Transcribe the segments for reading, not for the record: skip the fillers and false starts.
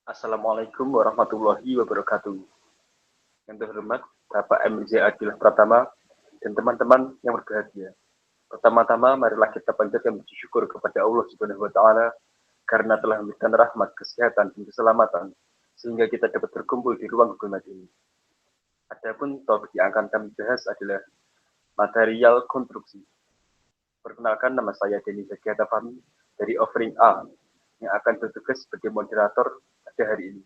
Assalamualaikum warahmatullahi wabarakatuh. Yang terhormat Bapak MJ Adil Pratama dan teman-teman yang berbahagia. Pertama-tama marilah kita panjatkan puji syukur kepada Allah Subhanahu wa taala karena telah memberikan rahmat, kesehatan, dan keselamatan sehingga kita dapat berkumpul di ruang kehormat ini. Adapun topik yang akan kami bahas adalah material konstruksi. Perkenalkan, nama saya Denny Zakiata Fahmi dari Offering A yang akan bertugas sebagai moderator pada hari ini.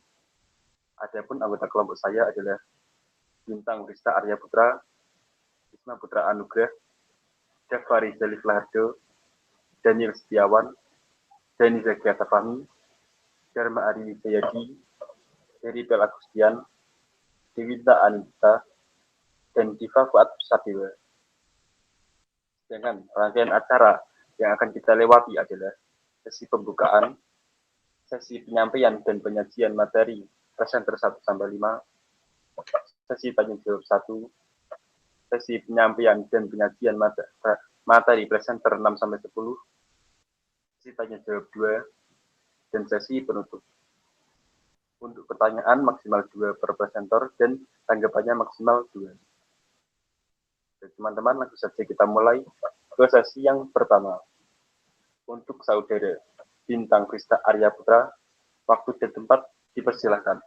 Adapun anggota kelompok saya adalah Bintang Rista Arya Putra, Isma Putra Anugrah, Jafari Jalif Lahardo, Daniel Setiawan, Denny Zakiata Fahmi, Dharma Ari Wijayadi, Heri Bel Agustian, Dewita Anita, dan Diva Fuad Sadewa. Sedangkan rangkaian acara yang akan kita lewati adalah sesi pembukaan, sesi penyampaian dan penyajian materi presenter 1-5, sesi tanya jawab 1, sesi penyampaian dan penyajian materi presenter 6-10, sesi tanya jawab 2, dan sesi penutup. Untuk pertanyaan maksimal 2 per presenter dan tanggapannya maksimal 2. Teman-teman, langsung saja kita mulai ke sesi yang pertama. Untuk saudara Bintang Rista Arya Putra, waktu dan tempat dipersilahkan.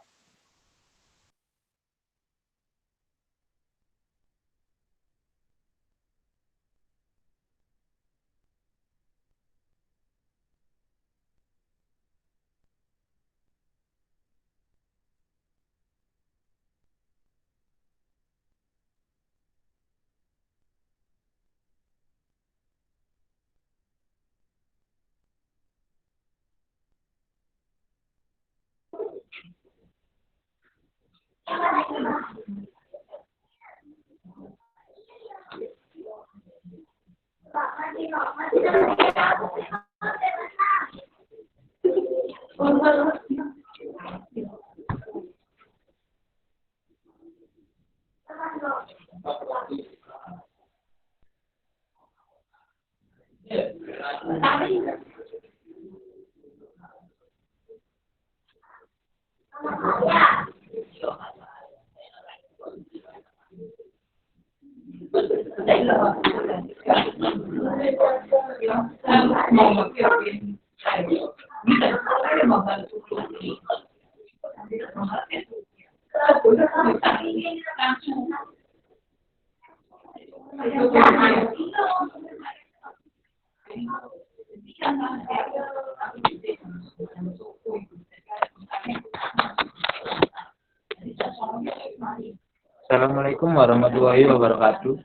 Assalamualaikum warahmatullahi wabarakatuh.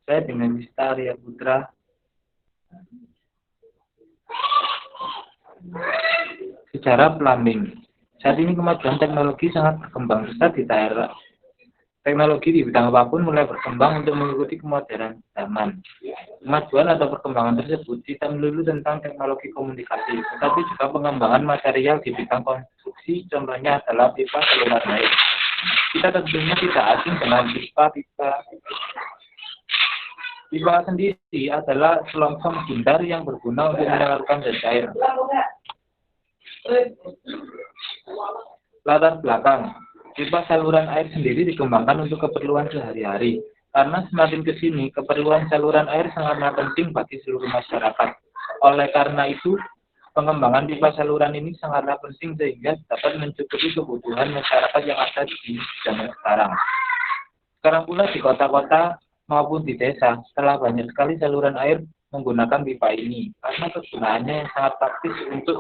Saya Bintang Rista Arya Putra. Sejarah plumbing. Saat ini kemajuan teknologi sangat berkembang pesat di daerah. Teknologi di bidang apapun mulai berkembang untuk mengikuti kemodernan zaman. Kemajuan atau perkembangan tersebut tidak melulu tentang teknologi komunikasi, tetapi juga pengembangan material di bidang konstruksi. Contohnya adalah pipa saluran air. Kita tentunya tidak asing dengan pipa. Pipa sendiri adalah selongsong bundar yang berguna untuk menyalurkan gas air. Latar belakang. Pipa saluran air sendiri dikembangkan untuk keperluan sehari-hari. Karena semakin ke sini, keperluan saluran air sangatlah penting bagi seluruh masyarakat. Oleh karena itu, pengembangan pipa saluran ini sangatlah penting sehingga dapat mencukupi kebutuhan masyarakat yang ada di zaman sekarang. Sekarang pula di kota-kota maupun di desa, telah banyak sekali saluran air menggunakan pipa ini, karena kegunaannya yang sangat praktis untuk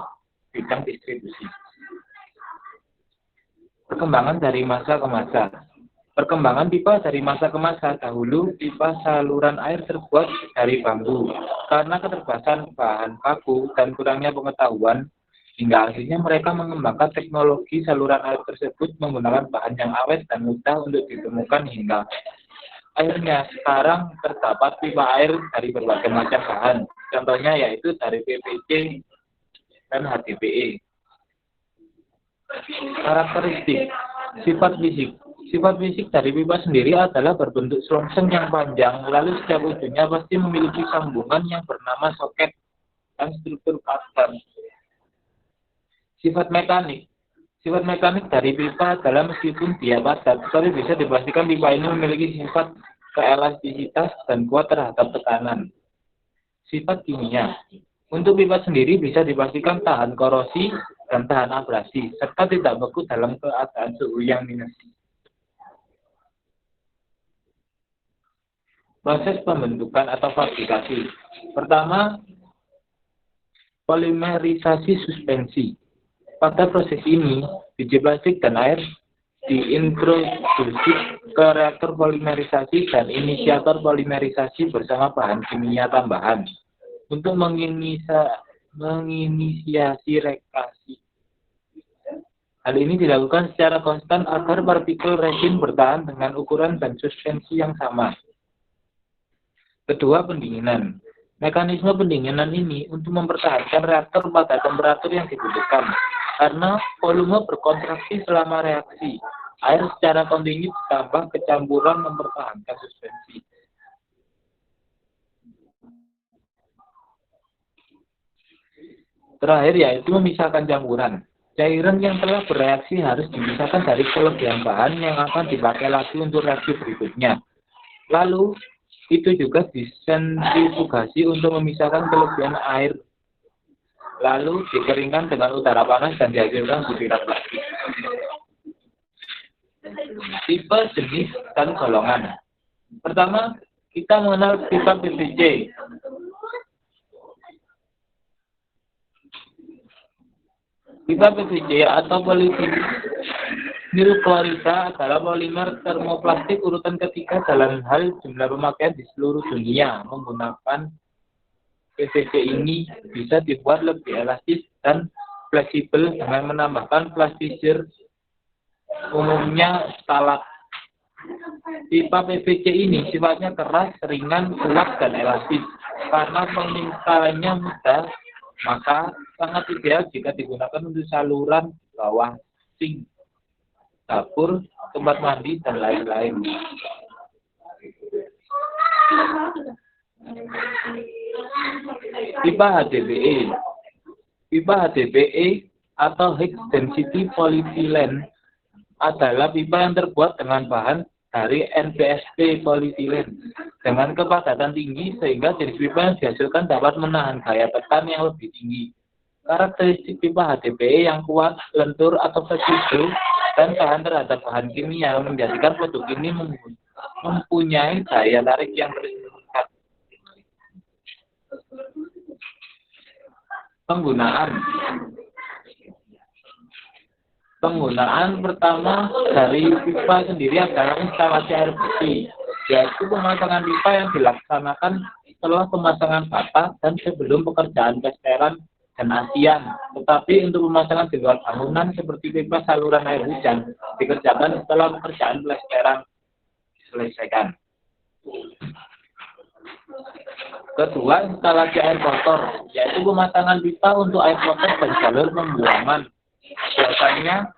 bidang distribusi. Perkembangan dari masa ke masa. Perkembangan pipa dari masa ke masa. Dahulu, pipa saluran air terbuat dari bambu. Karena keterbatasan bahan baku dan kurangnya pengetahuan, hingga akhirnya mereka mengembangkan teknologi saluran air tersebut menggunakan bahan yang awet dan mudah untuk ditemukan hingga akhirnya sekarang terdapat pipa air dari berbagai macam bahan. Contohnya yaitu dari PVC dan HDPE. Karakteristik, sifat fisik. Sifat fisik dari pipa sendiri adalah berbentuk selongsong yang panjang, lalu setiap ujungnya pasti memiliki sambungan yang bernama soket dan struktur kardan. Sifat mekanik. Sifat mekanik dari pipa adalah meskipun dia padat, tetapi bisa dipastikan pipa ini memiliki sifat keelastisitas dan kuat terhadap tekanan. Sifat kimia. Untuk pipa sendiri bisa dipastikan tahan korosi dan tahan abrasi, serta tidak beku dalam keadaan suhu yang minus. Proses pembentukan atau fabrikasi. Pertama, polimerisasi suspensi. Pada proses ini, biji plastik dan air diintroduksi ke reaktor polimerisasi dan inisiator polimerisasi bersama bahan kimia tambahan untuk menginisiasi reaksi. Hal ini dilakukan secara konstan agar partikel resin bertahan dengan ukuran dan suspensi yang sama. Kedua, pendinginan. Mekanisme pendinginan ini untuk mempertahankan reaktor pada temperatur yang dibutuhkan. Karena volume berkontraksi selama reaksi, air secara kontinu ditambah kecampuran mempertahankan suspensi. Terakhir yaitu memisahkan campuran. Cairan yang telah bereaksi harus dipisahkan dari kelebihan bahan yang akan dipakai lagi untuk reaksi berikutnya. Lalu, itu juga disentrifugasi untuk memisahkan kelebihan air. Lalu dikeringkan dengan udara panas dan dihasilkan butiran plastik. Tipe, jenis, dan golongan. Pertama, kita mengenal pipa PVC. Pipa PVC atau polivinil klorida adalah polimer termoplastik urutan ketiga dalam hal jumlah pemakaian di seluruh dunia. Menggunakan PVC ini bisa dibuat lebih elastis dan fleksibel dengan menambahkan plastisir, umumnya stalat. Pipa PVC ini sifatnya keras, ringan, kuat, dan elastis. Karena penginstalannya mudah, maka sangat ideal jika digunakan untuk saluran di bawah sink, dapur, tempat mandi, dan lain-lain. Pipa HDPE. Pipa HDPE atau High Density Polyethylene adalah pipa yang terbuat dengan bahan dari NPSP polyethylene dengan kepadatan tinggi sehingga jenis pipa yang dihasilkan dapat menahan gaya tekan yang lebih tinggi. Karakteristik pipa HDPE yang kuat, lentur atau fleksibel dan tahan terhadap bahan kimia menjadikan produk ini mempunyai daya tarik yang meningkat. Penggunaan pertama dari pipa sendiri adalah instalasi air bersih, yaitu pemasangan pipa yang dilaksanakan setelah pemasangan bata dan sebelum pekerjaan plesteran dan asian. Tetapi untuk pemasangan di luar bangunan seperti pipa saluran air hujan dikerjakan setelah pekerjaan plesteran diselesaikan. Kedua, instalasi air kotor, yaitu pemasangan pipa untuk air kotor dan jalur pembuangan. Biasanya,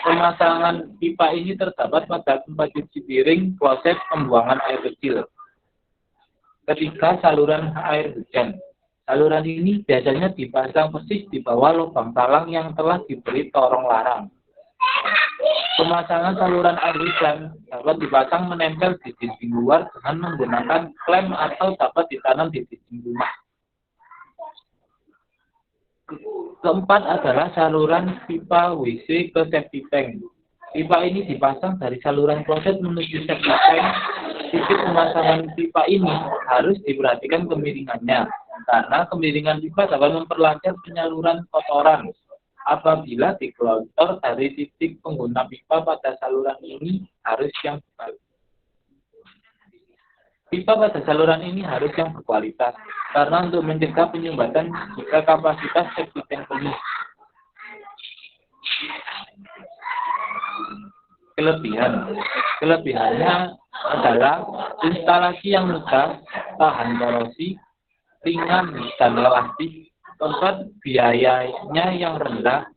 pemasangan pipa ini terdapat pada tempat cuci piring, kloset, pembuangan air kecil. Ketiga, saluran air hujan. Saluran ini biasanya dipasang persis di bawah lubang talang yang telah diberi torong larang. Pemasangan saluran air hujan dapat dipasang menempel di dinding luar dengan menggunakan klem atau dapat ditanam di dinding rumah. Keempat adalah saluran pipa WC ke septic tank. Pipa ini dipasang dari saluran kloset menuju septic tank. Titik pemasangan pipa ini harus diperhatikan kemiringannya, karena kemiringan pipa dapat memperlancar penyaluran kotoran. Apabila digelontor dari titik pengguna pipa pada saluran ini harus yang berbalik. Pipa pada saluran ini harus yang berkualitas, karena untuk mencegah penyumbatan jika kapasitas septic tank penuh. Kelebihannya adalah instalasi yang mudah, tahan korosi, ringan dan elastis. Keempat, biayanya yang rendah.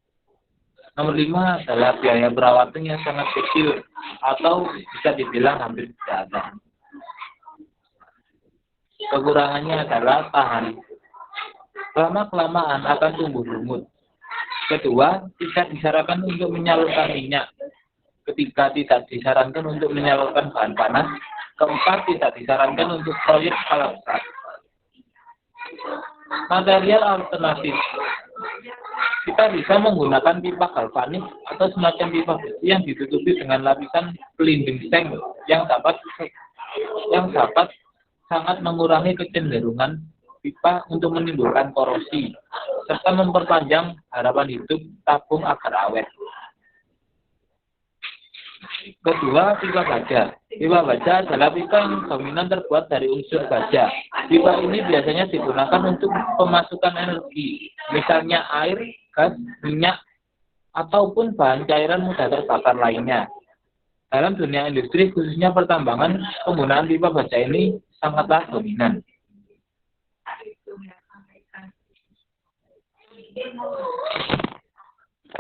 Nomor 5 adalah biaya perawatan yang sangat kecil atau bisa dibilang hampir tidak ada. Kekurangannya adalah tahan. Lama-kelamaan akan tumbuh lumut. Kedua, tidak disarankan untuk menyalurkan minyak. Ketiga, tidak disarankan untuk menyalurkan bahan panas. Keempat, tidak disarankan untuk proyek skala besar. Material alternatif. Kita bisa menggunakan pipa galvanik atau semacam pipa besi yang ditutupi dengan lapisan pelindung seng yang dapat sangat mengurangi kecenderungan pipa untuk menimbulkan korosi serta memperpanjang harapan hidup tabung agar awet. Kedua, pipa baja. Pipa baja adalah pipa yang dominan terbuat dari unsur baja. Pipa ini biasanya digunakan untuk pemasukan energi, misalnya air, gas, minyak, ataupun bahan cairan mudah terbakar lainnya. Dalam dunia industri, khususnya pertambangan, penggunaan pipa baja ini sangatlah dominan.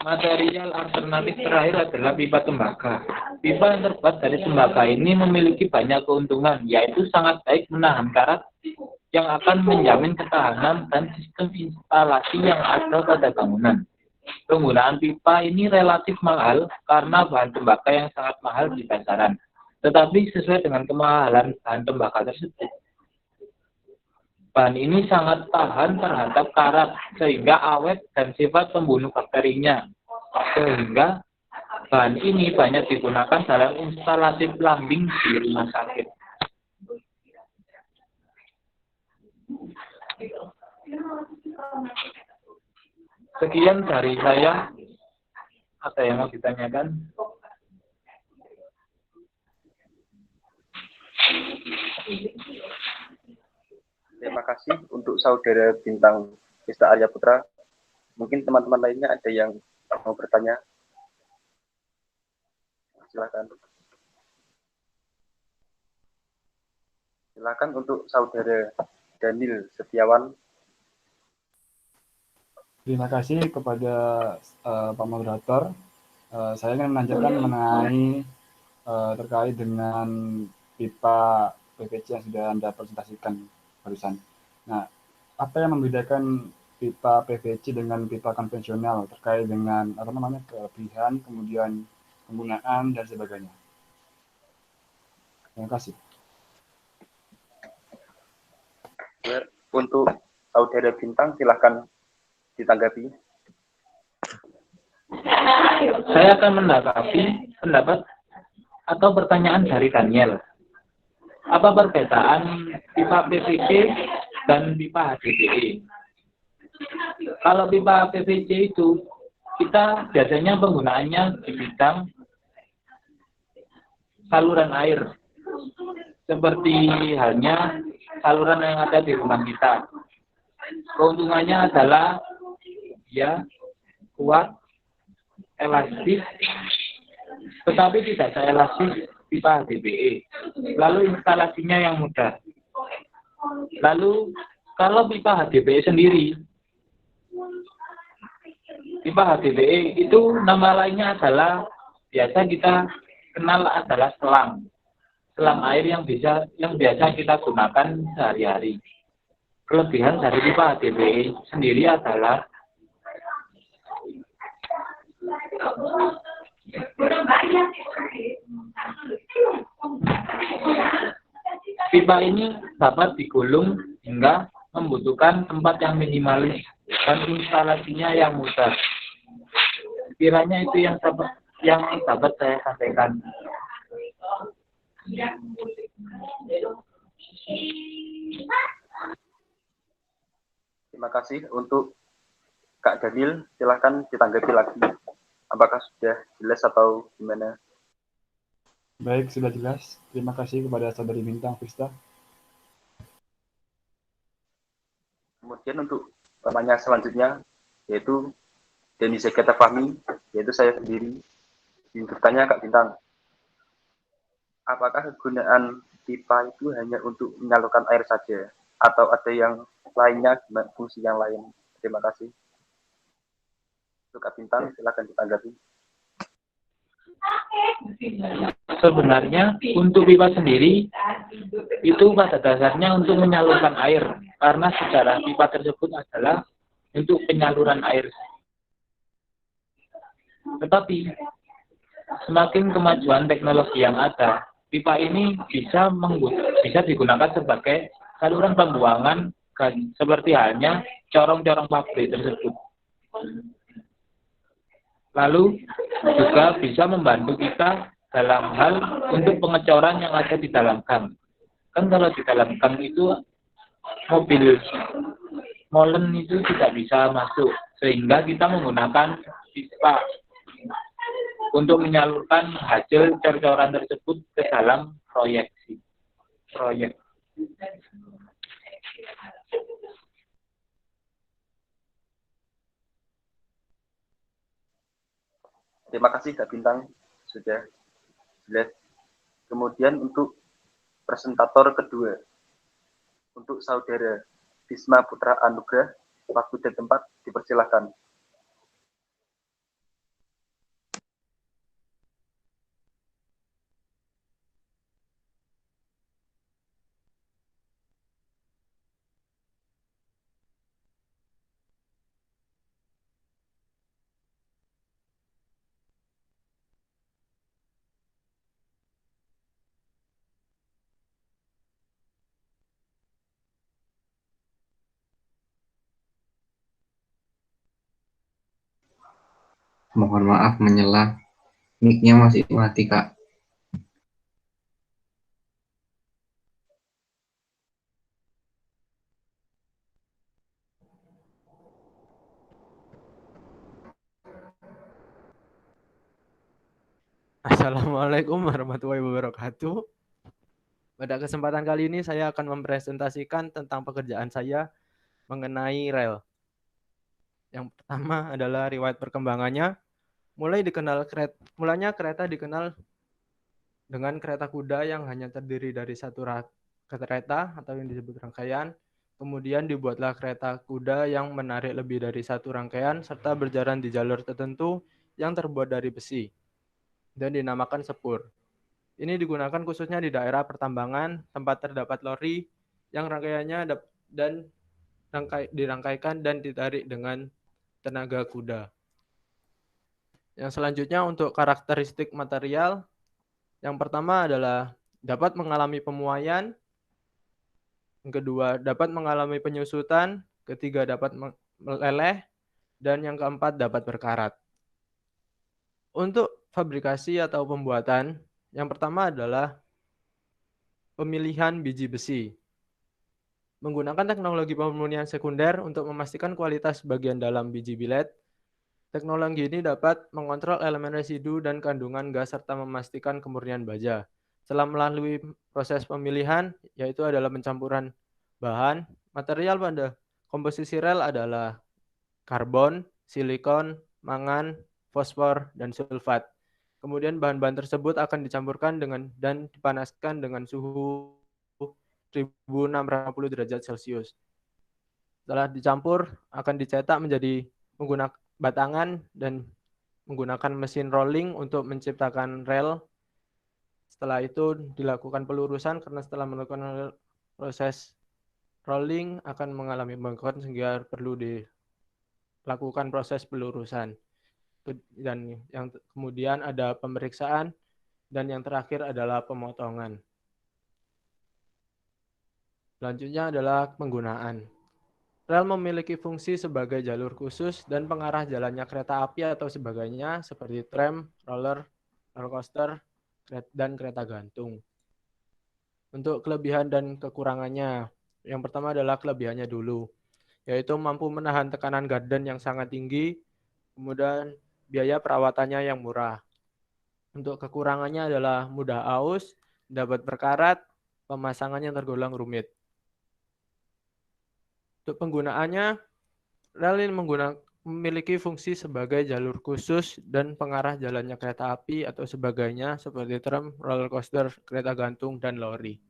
Material alternatif terakhir adalah pipa tembaga. Pipa yang terbuat dari tembaga ini memiliki banyak keuntungan, yaitu sangat baik menahan karat yang akan menjamin ketahanan dan sistem instalasi yang ada pada bangunan. Penggunaan pipa ini relatif mahal karena bahan tembaga yang sangat mahal di pasaran, tetapi sesuai dengan kemahalan bahan tembaga tersebut, bahan ini sangat tahan terhadap karat sehingga awet dan sifat pembunuh bakterinya. Sehingga bahan ini banyak digunakan dalam instalasi plumbing di rumah sakit. Sekian dari saya. Ada yang mau ditanyakan? Terima kasih untuk saudara Bintang Pista Arya Putra. Mungkin teman-teman lainnya ada yang mau bertanya. Silakan. Silakan untuk saudara Daniel Setiawan. Terima kasih kepada Pak Moderator. Saya ingin melanjutkan mengenai terkait dengan pipa PVC yang sudah Anda presentasikan barusan. Nah, apa yang membedakan pipa PVC dengan pipa konvensional terkait dengan kelebihan, kemudian penggunaan dan sebagainya? Terima kasih. Untuk saudara Bintang, silahkan ditanggapi. Saya akan menanggapi pendapat atau pertanyaan dari Daniel. Apa perbedaan pipa PVC dan pipa HDPE? Kalau pipa PVC itu kita biasanya penggunaannya di bidang saluran air, seperti halnya saluran yang ada di rumah kita. Keuntungannya adalah ya kuat, elastis, tetapi tidak seelastis pipa HDPE. Lalu instalasinya yang mudah. Lalu kalau pipa HDPE sendiri, pipa HDPE itu nama lainnya adalah biasa kita kenal adalah selang air yang biasa kita gunakan sehari-hari. Kelebihan dari pipa HDPE sendiri adalah pipa ini dapat digulung hingga membutuhkan tempat yang minimalis dan instalasinya yang mudah. Kiranya itu yang dapat saya sampaikan. Terima kasih untuk Kak Daniel. Silahkan ditanggapi lagi. Apakah sudah jelas atau gimana? Baik, sudah jelas. Terima kasih kepada saudari Bintang Vista. Kemudian untuk pertanyaan selanjutnya, yaitu Denny Seketa Fahmi, yaitu saya sendiri. Ingin bertanya Kak Bintang, apakah kegunaan pipa itu hanya untuk menyalurkan air saja, atau ada yang lainnya, fungsi yang lain? Terima kasih. Untuk Kak Bintang, silakan ditanggapi. Sebenarnya untuk pipa sendiri itu pada dasarnya untuk menyalurkan air, karena secara pipa tersebut adalah untuk penyaluran air. Tetapi semakin kemajuan teknologi yang ada, pipa ini bisa digunakan sebagai saluran pembuangan gas seperti halnya corong-corong pabrik tersebut. Lalu juga bisa membantu kita dalam hal untuk pengecoran yang ada di dalam gang. Kan kalau di dalam gang itu mobil molen itu tidak bisa masuk, sehingga kita menggunakan pipa untuk menyalurkan hasil cor-coran tersebut ke dalam proyek. Terima kasih Kak Bintang sudah jelas. Kemudian untuk presentator kedua, untuk saudara Bisma Putra Anugrah, waktu dan tempat dipersilakan. Mohon maaf menyela, mic-nya masih mati, Kak. Assalamualaikum warahmatullahi wabarakatuh. Pada kesempatan kali ini saya akan mempresentasikan tentang pekerjaan saya mengenai rel. Yang pertama adalah riwayat perkembangannya. Mulanya kereta dikenal dengan kereta kuda yang hanya terdiri dari satu kereta atau yang disebut rangkaian. Kemudian dibuatlah kereta kuda yang menarik lebih dari satu rangkaian serta berjalan di jalur tertentu yang terbuat dari besi dan dinamakan sepur. Ini digunakan khususnya di daerah pertambangan, tempat terdapat lori yang rangkaiannya dirangkaikan dan ditarik dengan tenaga kuda. Yang selanjutnya untuk karakteristik material, yang pertama adalah dapat mengalami pemuaian, yang kedua dapat mengalami penyusutan, ketiga dapat meleleh, dan yang keempat dapat berkarat. Untuk fabrikasi atau pembuatan, yang pertama adalah pemilihan biji besi. Menggunakan teknologi pemurnian sekunder untuk memastikan kualitas bagian dalam biji bilet, teknologi ini dapat mengontrol elemen residu dan kandungan gas serta memastikan kemurnian baja. Setelah melalui proses pemilihan, yaitu adalah pencampuran bahan, material pada komposisi rel adalah karbon, silikon, mangan, fosfor, dan sulfat. Kemudian bahan-bahan tersebut akan dicampurkan dan dipanaskan dengan suhu 1650 derajat Celcius. Setelah dicampur, akan dicetak menjadi menggunakan batangan dan menggunakan mesin rolling untuk menciptakan rel. Setelah itu dilakukan pelurusan karena setelah melakukan proses rolling akan mengalami bengkak sehingga perlu dilakukan proses pelurusan. Dan yang kemudian ada pemeriksaan dan yang terakhir adalah pemotongan. Selanjutnya adalah penggunaan. Rel memiliki fungsi sebagai jalur khusus dan pengarah jalannya kereta api atau sebagainya seperti tram, roller coaster, dan kereta gantung. Untuk kelebihan dan kekurangannya, yang pertama adalah kelebihannya dulu, yaitu mampu menahan tekanan gardan yang sangat tinggi, kemudian biaya perawatannya yang murah. Untuk kekurangannya adalah mudah aus, dapat berkarat, pemasangannya tergolong rumit. Untuk penggunaannya, rel ini memiliki fungsi sebagai jalur khusus dan pengarah jalannya kereta api atau sebagainya seperti tram, roller coaster, kereta gantung, dan lori.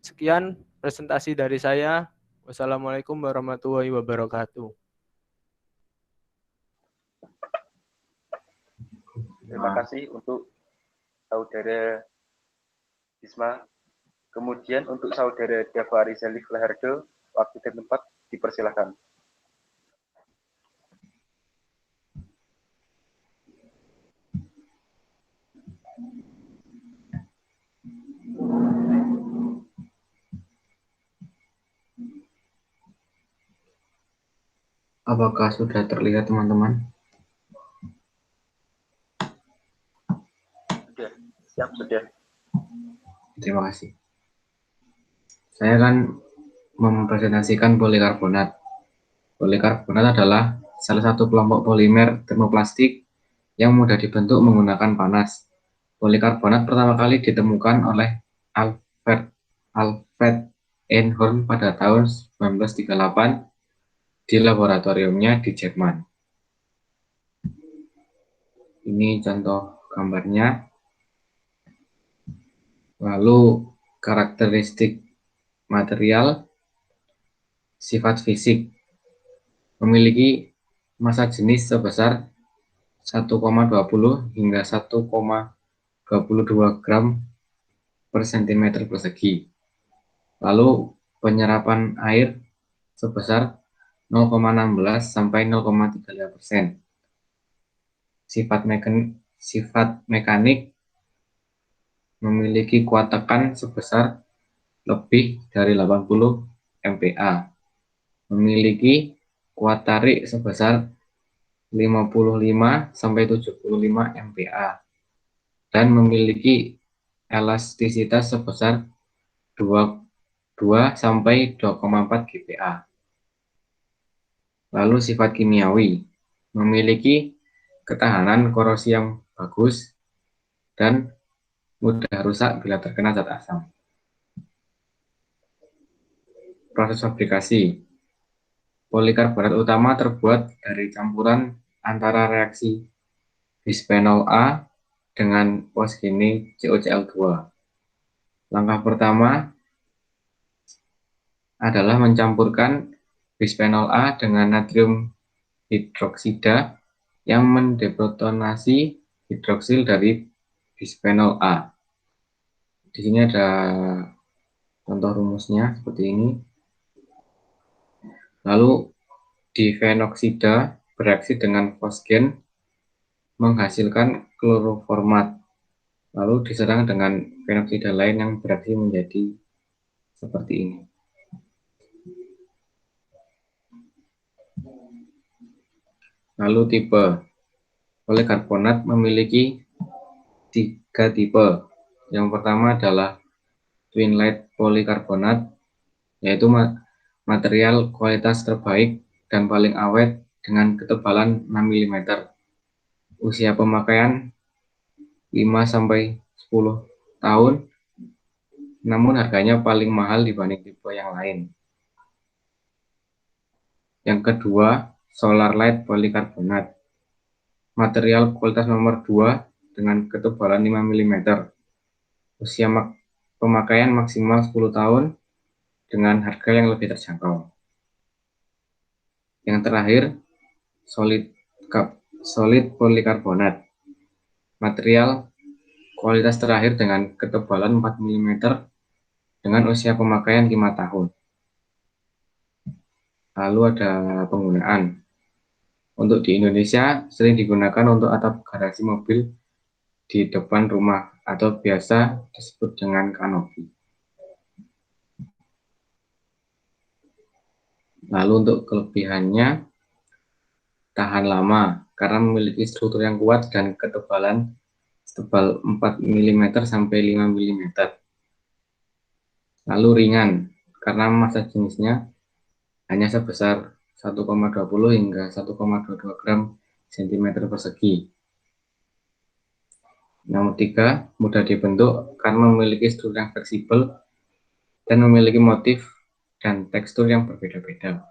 Sekian presentasi dari saya. Wassalamualaikum warahmatullahi wabarakatuh. Terima kasih untuk saudara Bisma. Kemudian untuk saudara Davari Salif Lahardo, waktu dan tempat dipersilakan. Apakah sudah terlihat teman-teman? Sudah, siap sudah. Terima kasih. Saya akan mempresentasikan polikarbonat. Polikarbonat adalah salah satu kelompok polimer termoplastik yang mudah dibentuk menggunakan panas. Polikarbonat pertama kali ditemukan oleh Alfred Einhorn pada tahun 1938 di laboratoriumnya di Jerman. Ini contoh gambarnya. Lalu karakteristik material, sifat fisik, memiliki massa jenis sebesar 1,20 hingga 1,22 gram per cm persegi. Lalu penyerapan air sebesar 0,16 sampai 0,35%. Sifat mekanik memiliki kuat tekan sebesar lebih dari 80 MPa. Memiliki kuat tarik sebesar 55 sampai 75 MPa dan memiliki elastisitas sebesar 2 sampai 2,4 GPa. Lalu sifat kimiawi memiliki ketahanan korosi yang bagus dan mudah rusak bila terkena zat asam. Proses fabrikasi. Polikarbonat utama terbuat dari campuran antara reaksi bisphenol A dengan fosgene COCl2. Langkah pertama adalah mencampurkan bisphenol A dengan natrium hidroksida yang mendeprotonasi hidroksil dari bisphenol A. Di sini ada contoh rumusnya seperti ini. Lalu difenoksida bereaksi dengan fosgen menghasilkan kloroformat. Lalu diserang dengan fenoksida lain yang bereaksi menjadi seperti ini. Lalu tipe. Polikarbonat memiliki 3 tipe. Yang pertama adalah twin light polikarbonat, yaitu material kualitas terbaik dan paling awet dengan ketebalan 6 mm. Usia pemakaian 5-10 tahun, namun harganya paling mahal dibanding tipe yang lain. Yang kedua, solar light polikarbonat, material kualitas nomor 2 dengan ketebalan 5 mm. Usia pemakaian maksimal 10 tahun dengan harga yang lebih terjangkau. Yang terakhir, solid polikarbonat, material kualitas terakhir dengan ketebalan 4 mm dengan usia pemakaian 5 tahun. Lalu ada penggunaan. Untuk di Indonesia sering digunakan untuk atap garasi mobil di depan rumah atau biasa disebut dengan kanopi. Lalu untuk kelebihannya, tahan lama karena memiliki struktur yang kuat dan ketebalan setebal 4 mm sampai 5 mm. Lalu ringan karena massa jenisnya hanya sebesar 1,20 hingga 1,22 gram cm persegi. Nomor 3, mudah dibentuk karena memiliki struktur yang fleksibel dan memiliki motif dan tekstur yang berbeda-beda.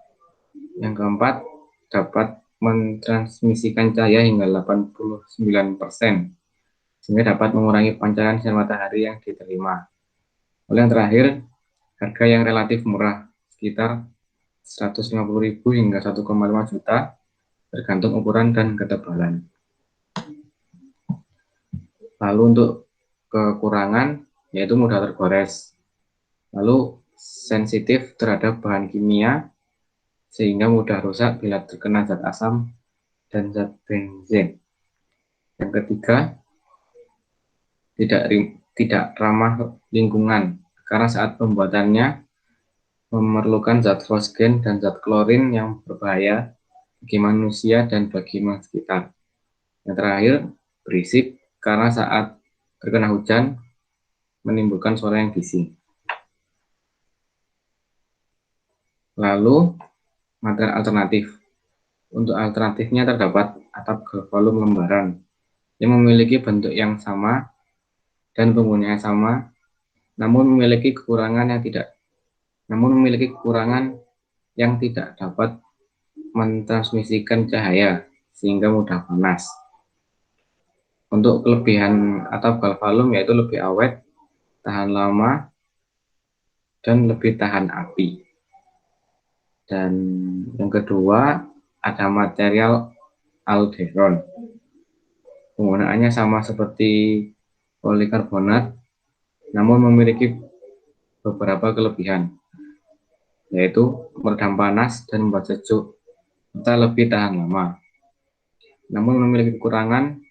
Yang keempat, dapat mentransmisikan cahaya hingga 89%, sehingga dapat mengurangi pancaran sinar matahari yang diterima. Lalu yang terakhir, harga yang relatif murah, sekitar 150.000 hingga 1,5 juta, tergantung ukuran dan ketebalan. Lalu untuk kekurangan, yaitu mudah tergores. Lalu sensitif terhadap bahan kimia, sehingga mudah rusak bila terkena zat asam dan zat benzin. Yang ketiga, tidak ramah lingkungan, karena saat pembuatannya memerlukan zat fosgen dan zat klorin yang berbahaya bagi manusia dan bagi lingkungan sekitar. Yang terakhir, berisik karena saat terkena hujan menimbulkan suara yang bising. Lalu, material alternatif. Untuk alternatifnya terdapat atap galvalum lembaran yang memiliki bentuk yang sama dan penggunaannya sama, namun memiliki kekurangan yang tidak dapat mentransmisikan cahaya sehingga mudah panas. Untuk kelebihan atap galvalum yaitu lebih awet, tahan lama, dan lebih tahan api. Dan yang kedua ada material alderon. Penggunaannya sama seperti polikarbonat, namun memiliki beberapa kelebihan, yaitu meredam panas dan membuat sejuk, serta lebih tahan lama. Namun memiliki kekurangan,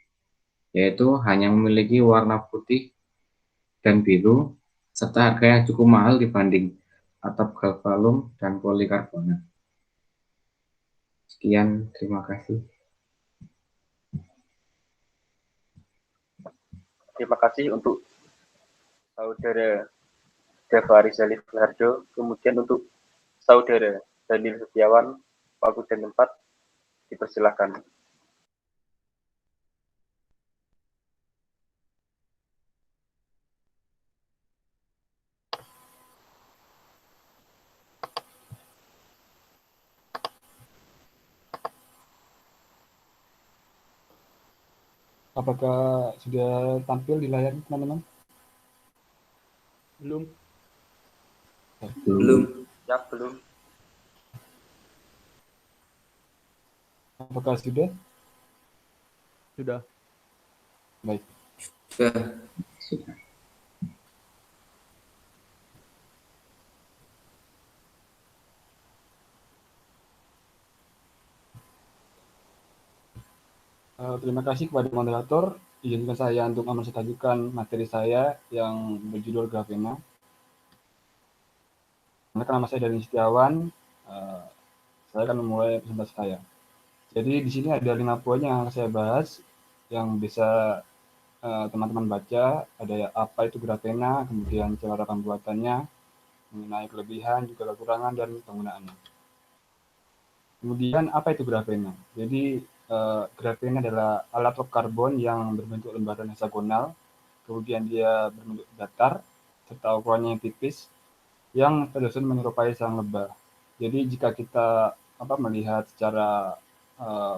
yaitu hanya memiliki warna putih dan biru, serta harga yang cukup mahal dibanding atap galvalum dan polikarbonat. Sekian, terima kasih. Terima kasih untuk saudara Deva Rizali Harjo, kemudian untuk saudara Daniel Setiawan, waktu dan tempat dipersilakan. Apakah sudah tampil di layar, teman-teman? Belum. Ya, belum. Apakah sudah? Sudah. Baik. Sudah. Terima kasih kepada moderator. Izinkan saya untuk mempresentasikan materi saya yang berjudul grafena. Nama saya Daniel Setiawan. Saya akan memulai presentasi saya. Jadi di sini ada 5 poin yang akan saya bahas, yang bisa teman-teman baca. Ada apa itu grafena, kemudian cara pembuatannya, mengenai kelebihan, juga kekurangan, dan penggunaannya. Kemudian apa itu grafena? Jadi grafena adalah alat rock karbon yang berbentuk lembaran heksagonal, kemudian dia berbentuk datar, serta ukurannya yang tipis, yang tersusun menyerupai sarang lebah. Jadi jika kita melihat secara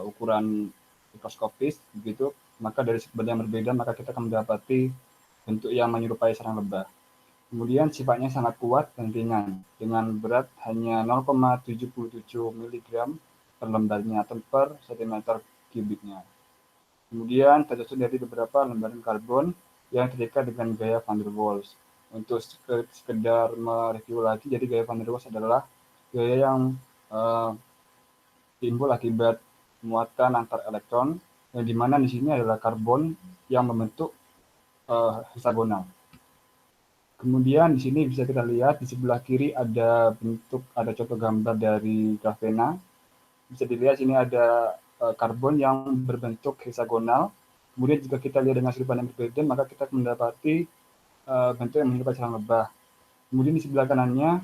ukuran mikroskopis begitu, maka dari sudut yang berbeda maka kita akan mendapati bentuk yang menyerupai sarang lebah. Kemudian sifatnya sangat kuat dan ringan dengan berat hanya 0,77 mg per lembarnya atau per cm kubiknya. Kemudian tersusun dari beberapa lembaran karbon yang terikat dengan gaya van der Waals. Untuk sekedar mereview lagi, jadi gaya van der Waals adalah gaya yang timbul akibat muatan antar elektron, yang dimana di sini adalah karbon yang membentuk heksagonal. Kemudian di sini bisa kita lihat di sebelah kiri ada contoh gambar dari grafena. Bisa dilihat sini ada karbon yang berbentuk heksagonal. Kemudian jika kita lihat dengan sudut pandang yang berbeda, maka kita mendapati bentuk yang menyerupai sarang lebah. Kemudian di sebelah kanannya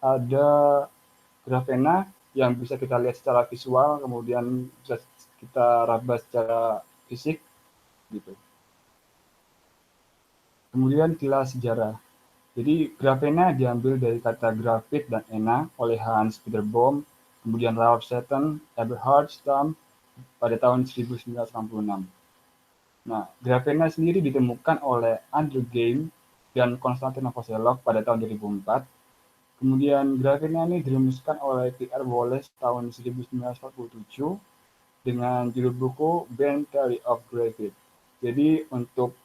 ada grafena yang bisa kita lihat secara visual, kemudian bisa kita raba secara fisik, gitu. Kemudian kilas sejarah. Jadi grafena diambil dari kata grafit dan ena oleh Hans Peter Bohm, kemudian Ralph Seton, Eberhard Stamm pada tahun 1986. Nah, grafena sendiri ditemukan oleh Andrew Game dan Konstantin Novoselov pada tahun 2004. Kemudian grafena ini dirumuskan oleh P.R. Wallace tahun 1947 dengan judul buku Band Theory of Graphite. Jadi untuk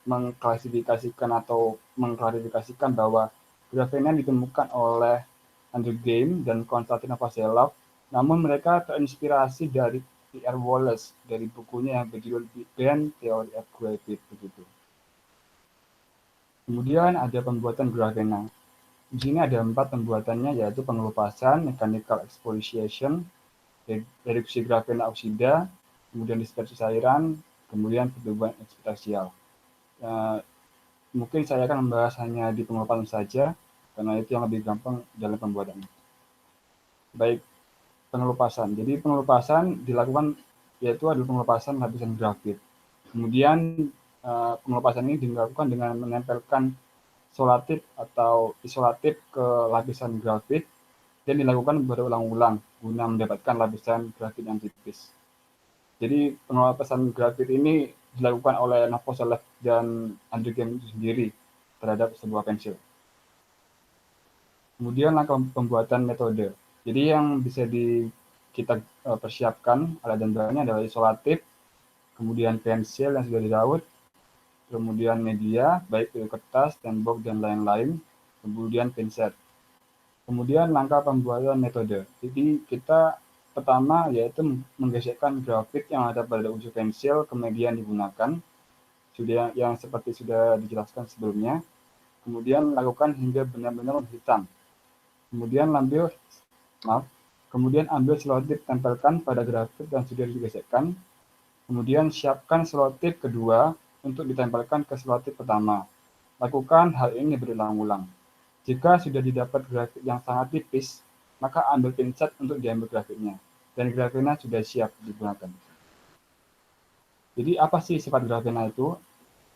mengklarifikasikan bahwa grafena ditemukan oleh Andrew Game dan Konstantin Novoselov, namun mereka terinspirasi dari P.R. Wallace dari bukunya yang berjudul Band Theory of Graphite begitu. Kemudian ada pembuatan grafena. Di sini ada 4 pembuatannya, yaitu pengelupasan, mechanical exfoliation, reduksi grafena oksida, kemudian dispersi cairan, kemudian pertumbuhan eksponensial. Mungkin saya akan membahas hanya di pengelolaan saja, karena itu yang lebih gampang dalam pembuatannya. Baik, pengelupasan. Jadi pengelupasan dilakukan yaitu adalah pengelupasan lapisan grafit. Kemudian pengelupasan ini dilakukan dengan menempelkan solatif atau isolatif ke lapisan grafit dan dilakukan berulang-ulang guna mendapatkan lapisan grafit yang tipis. Jadi pengelupasan grafit ini dilakukan oleh Novoselov dan Andrew Game itu sendiri terhadap sebuah pensil. Kemudian langkah pembuatan metode. Jadi yang bisa kita persiapkan alat dan bahannya adalah isolatif, kemudian pensil yang sudah diraut, kemudian media, baik itu kertas, tembok, dan lain-lain, kemudian pinset. Kemudian langkah pembuatan metode. Jadi kita pertama yaitu menggesekkan grafit yang ada pada ujung pensil ke media yang digunakan, yang seperti sudah dijelaskan sebelumnya. Kemudian lakukan hingga benar-benar hitam. Kemudian ambil selotip tempelkan pada grafit yang sudah digesekkan. Kemudian siapkan selotip kedua untuk ditempelkan ke selotip pertama. Lakukan hal ini berulang-ulang. Jika sudah didapat grafit yang sangat tipis, maka ambil pinset untuk diambil grafitnya. Dan grafena sudah siap digunakan. Jadi apa sih sifat grafena itu?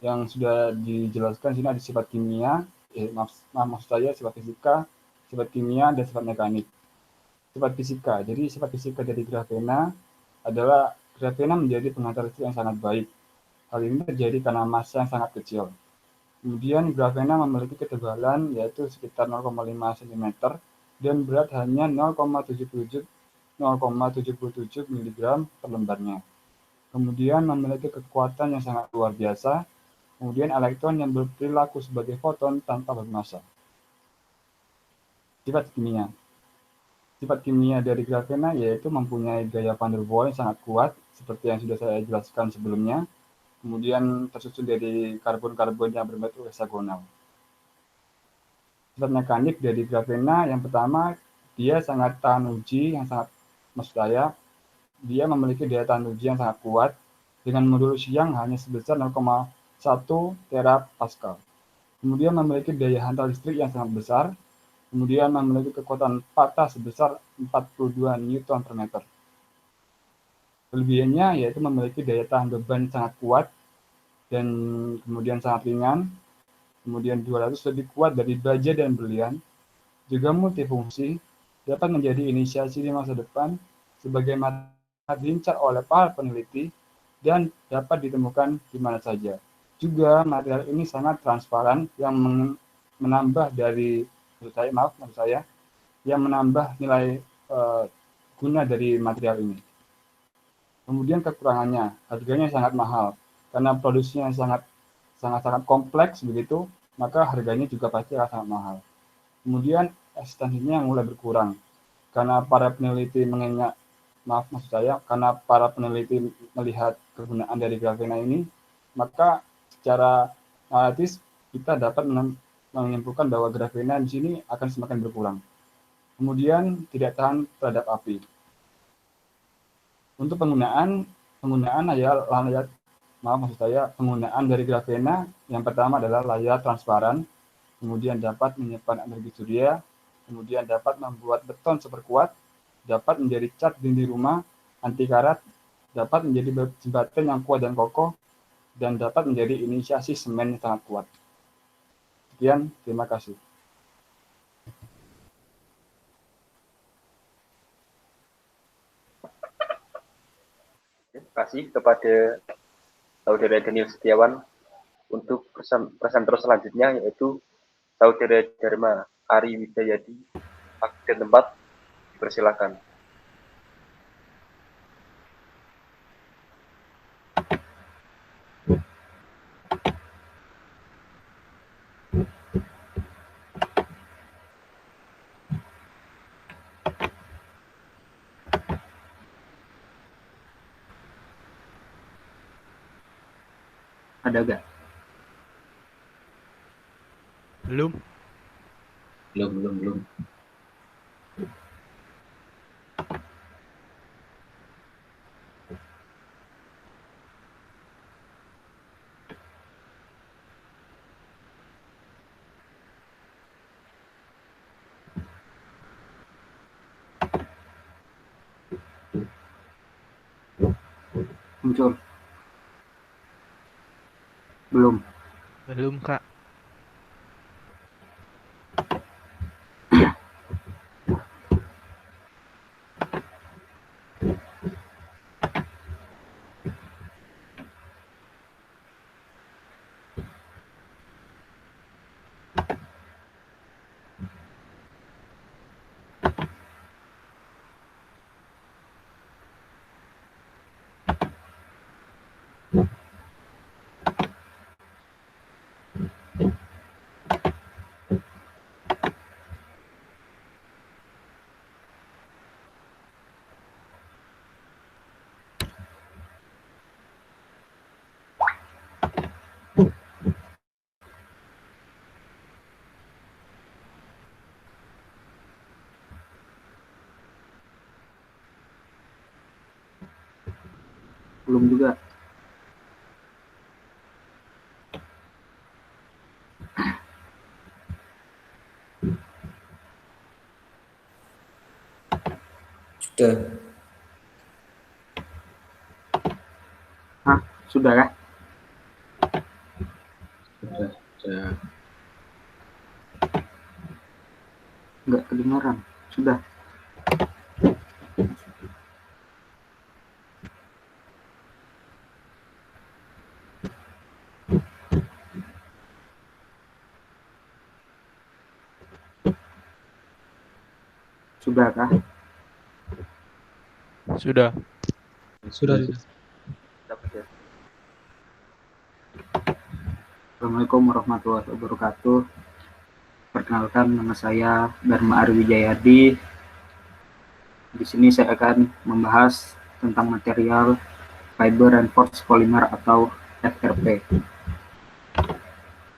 Yang sudah dijelaskan sini ada sifat kimia, maksud saya sifat fisika, sifat kimia, dan sifat mekanik. Sifat fisika. Jadi sifat fisika dari grafena adalah grafena menjadi pengantar listrik yang sangat baik. Hal ini terjadi karena massa yang sangat kecil. Kemudian grafena memiliki ketebalan yaitu sekitar 0,5 cm dan berat hanya 0,77 mg per lembarnya. Kemudian memiliki kekuatan yang sangat luar biasa. Kemudian elektron yang berperilaku sebagai foton tanpa bermassa. Sifat kimia. Sifat kimia dari grafena yaitu mempunyai gaya van der Waals yang sangat kuat, seperti yang sudah saya jelaskan sebelumnya. Kemudian tersusun dari karbon-karbon yang berbentuk heksagonal. Sifat mekanik dari grafena yang pertama, dia sangat tahan uji, dia memiliki daya tahan uji yang sangat kuat, dengan modulus yang hanya sebesar 0,1 terapascal. Kemudian memiliki daya hantar listrik yang sangat besar, kemudian memiliki kekuatan patah sebesar 42 Newton per meter. Kelebihannya yaitu memiliki daya tahan beban sangat kuat dan kemudian sangat ringan, kemudian 200 lebih kuat dari baja dan berlian, juga multifungsi, dapat menjadi inisiasi di masa depan sebagaimana diincar oleh para peneliti dan dapat ditemukan di mana saja. Juga material ini sangat transparan yang menambah yang menambah nilai guna dari material ini. Kemudian kekurangannya, harganya sangat mahal karena produksinya sangat kompleks begitu, maka harganya juga pasti akan sangat mahal. Kemudian eksistensinya mulai berkurang karena para peneliti karena para peneliti melihat kegunaan dari grafena ini, maka secara analitis kita dapat menyimpulkan bahwa grafena di sini akan semakin berkurang. Kemudian tidak tahan terhadap api. Untuk penggunaan penggunaan dari grafena yang pertama adalah layar transparan, kemudian dapat menyimpan energi surya, kemudian dapat membuat beton super kuat, dapat menjadi cat dinding rumah, anti karat, dapat menjadi jembatan yang kuat dan kokoh, dan dapat menjadi inisiasi semen yang sangat kuat. Sekian, terima kasih. Terima kasih kepada Saudara Daniel Setiawan untuk presenter selanjutnya yaitu Saudara Dharma Ari Widayadi. Waktu dan tempat dipersilakan. Ada gak? Belum. Belum. muncul. Belum. Belum, Kak. Belum juga. Sudah. Hah, sudah kah? Sudah. Nggak kedengaran. Sudah. Sudah kah? Sudah. Sudah. Assalamualaikum warahmatullahi wabarakatuh. Perkenalkan, nama saya Dharma Ari Wijayadi. Di sini saya akan membahas tentang material Fiber Reinforced Polymer atau FRP.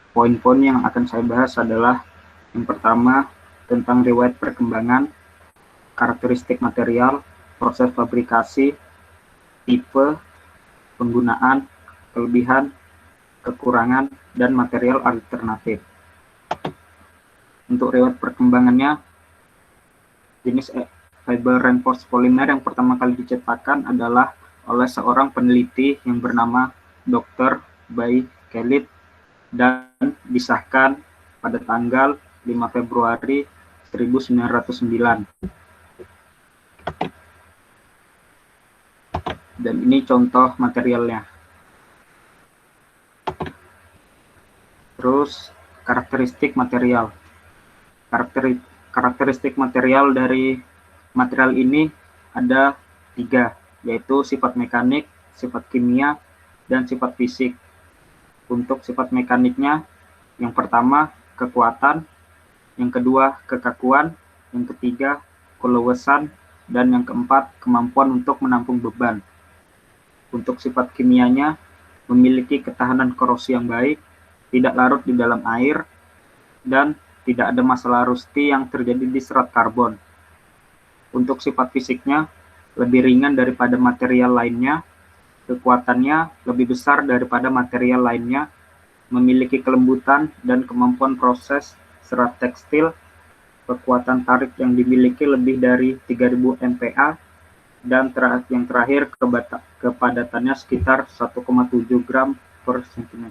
Poin-poin yang akan saya bahas adalah yang pertama tentang riwayat perkembangan, karakteristik material, proses fabrikasi, tipe, penggunaan, kelebihan, kekurangan, dan material alternatif. Untuk riwayat perkembangannya, jenis fiber reinforced polymer yang pertama kali diciptakan adalah oleh seorang peneliti yang bernama Dr. Bay Khalid dan disahkan pada tanggal 5 Februari 1909. Dan ini contoh materialnya. Terus karakteristik material. Karakteristik material dari material ini ada 3, yaitu sifat mekanik, sifat kimia, dan sifat fisik. Untuk sifat mekaniknya, yang pertama kekuatan, yang kedua kekakuan, yang ketiga keluasan, dan yang keempat kemampuan untuk menampung beban. Untuk sifat kimianya, memiliki ketahanan korosi yang baik, tidak larut di dalam air, dan tidak ada masalah rusti yang terjadi di serat karbon. Untuk sifat fisiknya, lebih ringan daripada material lainnya, kekuatannya lebih besar daripada material lainnya, memiliki kelembutan dan kemampuan proses serat tekstil, kekuatan tarik yang dimiliki lebih dari 3000 MPa, dan yang terakhir kepadatannya sekitar 1,7 gram per cm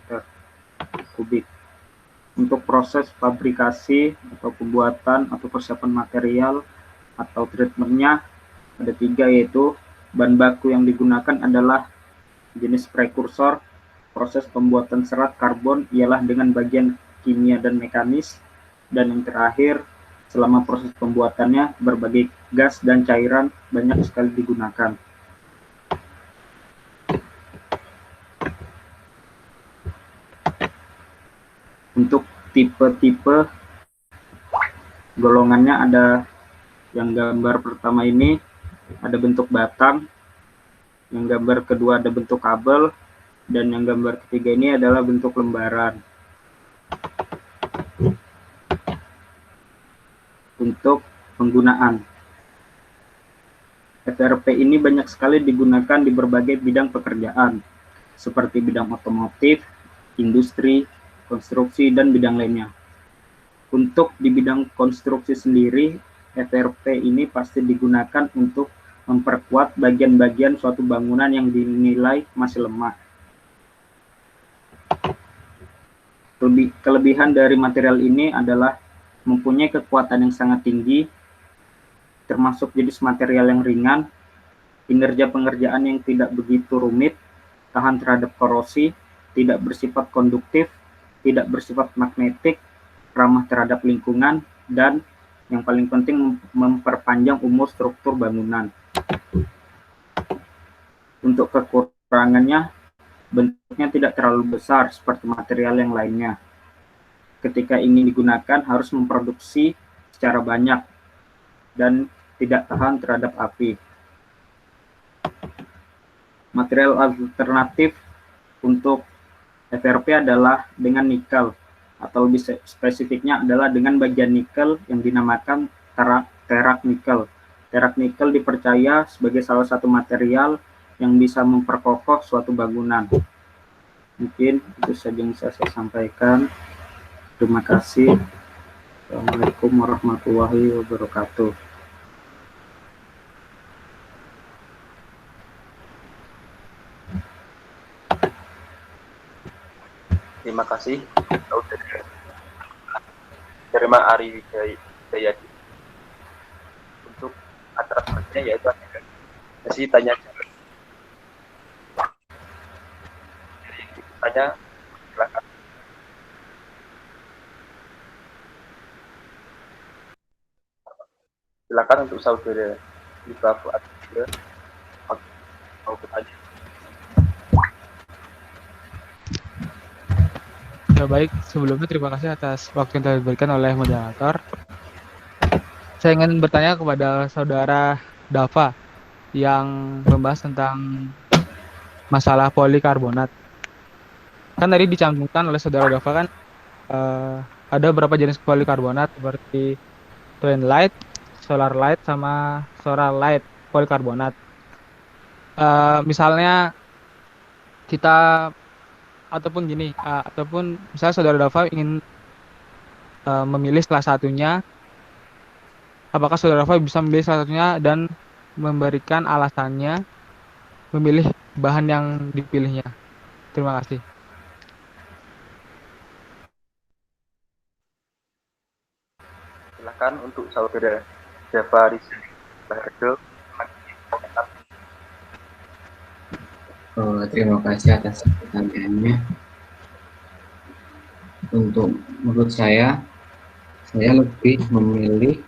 kubik. Untuk proses fabrikasi atau pembuatan atau persiapan material atau treatmentnya ada 3, yaitu bahan baku yang digunakan adalah jenis prekursor. Proses pembuatan serat karbon ialah dengan bagian kimia dan mekanis, dan yang terakhir selama proses pembuatannya berbagai gas dan cairan banyak sekali digunakan. Untuk tipe-tipe golongannya ada yang gambar pertama ini ada bentuk batang, yang gambar kedua ada bentuk kabel, dan yang gambar ketiga ini adalah bentuk lembaran. Untuk penggunaan, FRP ini banyak sekali digunakan di berbagai bidang pekerjaan, seperti bidang otomotif, industri, konstruksi, dan bidang lainnya. Untuk di bidang konstruksi sendiri, FRP ini pasti digunakan untuk memperkuat bagian-bagian suatu bangunan yang dinilai masih lemah. Kelebihan dari material ini adalah mempunyai kekuatan yang sangat tinggi, termasuk jenis material yang ringan, kinerja pengerjaan yang tidak begitu rumit, tahan terhadap korosi, tidak bersifat konduktif, tidak bersifat magnetik, ramah terhadap lingkungan, dan yang paling penting memperpanjang umur struktur bangunan. Untuk kekurangannya, bentuknya tidak terlalu besar seperti material yang lainnya. Ketika ingin digunakan harus memproduksi secara banyak dan tidak tahan terhadap api. Material alternatif untuk FRP adalah dengan nikel, atau lebih spesifiknya adalah dengan bagian nikel yang dinamakan terak nikel. Terak nikel dipercaya sebagai salah satu material yang bisa memperkokoh suatu bangunan. Mungkin itu saja yang saya sampaikan. Terima kasih. Assalamualaikum warahmatullahi wabarakatuh. Terima kasih. Terima Ari Wijayadi. Untuk acara selanjutnya yaitu sesi tanya jawab. Tanya, silakan. Silakan untuk saudara Iba Fuad mau bertanya. Ya baik, sebelumnya terima kasih atas waktu yang telah diberikan oleh moderator. Saya ingin bertanya kepada saudara Dava yang membahas tentang masalah polikarbonat. Kan tadi dicantumkan oleh saudara Dava kan ada beberapa jenis polikarbonat seperti twin light, solar light, sama solar light polikarbonat. Misalnya kita ataupun gini, ataupun misalnya saudara Dava ingin memilih salah satunya, apakah saudara Dava bisa memilih salah satunya dan memberikan alasannya memilih bahan yang dipilihnya? Terima kasih. Silakan untuk saudara Dava Rizal Baharjo. Terima kasih atas pertanyaannya. Untuk menurut saya lebih memilih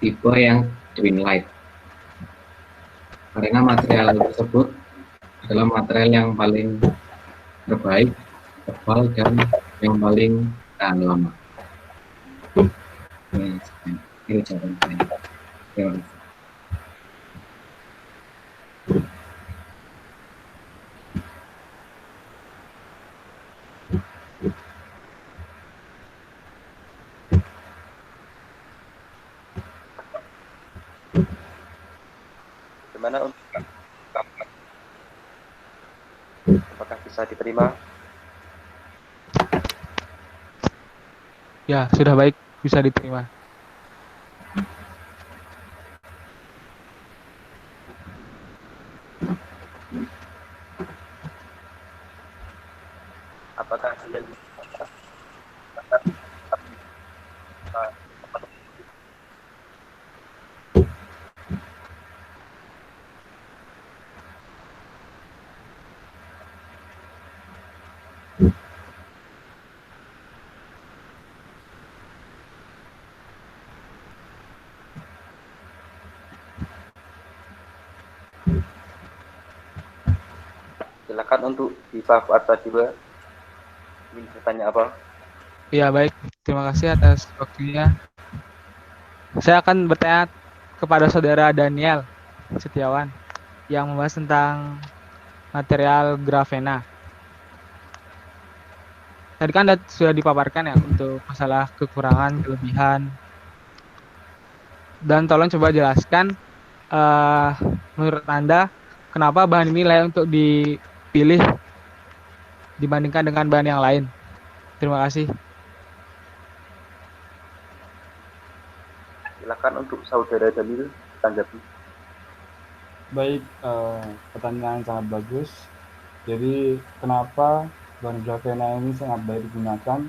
tipe yang twin light, karena material tersebut adalah material yang paling terbaik, tebal, dan yang paling tahan lama. Ini jawaban saya. Terima kasih. Bagaimana untuk apakah bisa diterima? Ya, sudah baik, bisa diterima. Apakah sudah silakan untuk Iba Fuad juga ingin bertanya apa? Ya baik, terima kasih atas waktunya. Saya akan bertanya kepada saudara Daniel Setiawan yang membahas tentang material grafena. Tadi kan sudah dipaparkan ya untuk masalah kekurangan, kelebihan. Dan tolong coba jelaskan menurut Anda kenapa bahan ini layak untuk dipilih dibandingkan dengan bahan yang lain. Terima kasih. Silakan untuk saudara Daniel tanggapi. Baik, pertanyaan sangat bagus. Jadi kenapa bahan grafena ini sangat baik digunakan?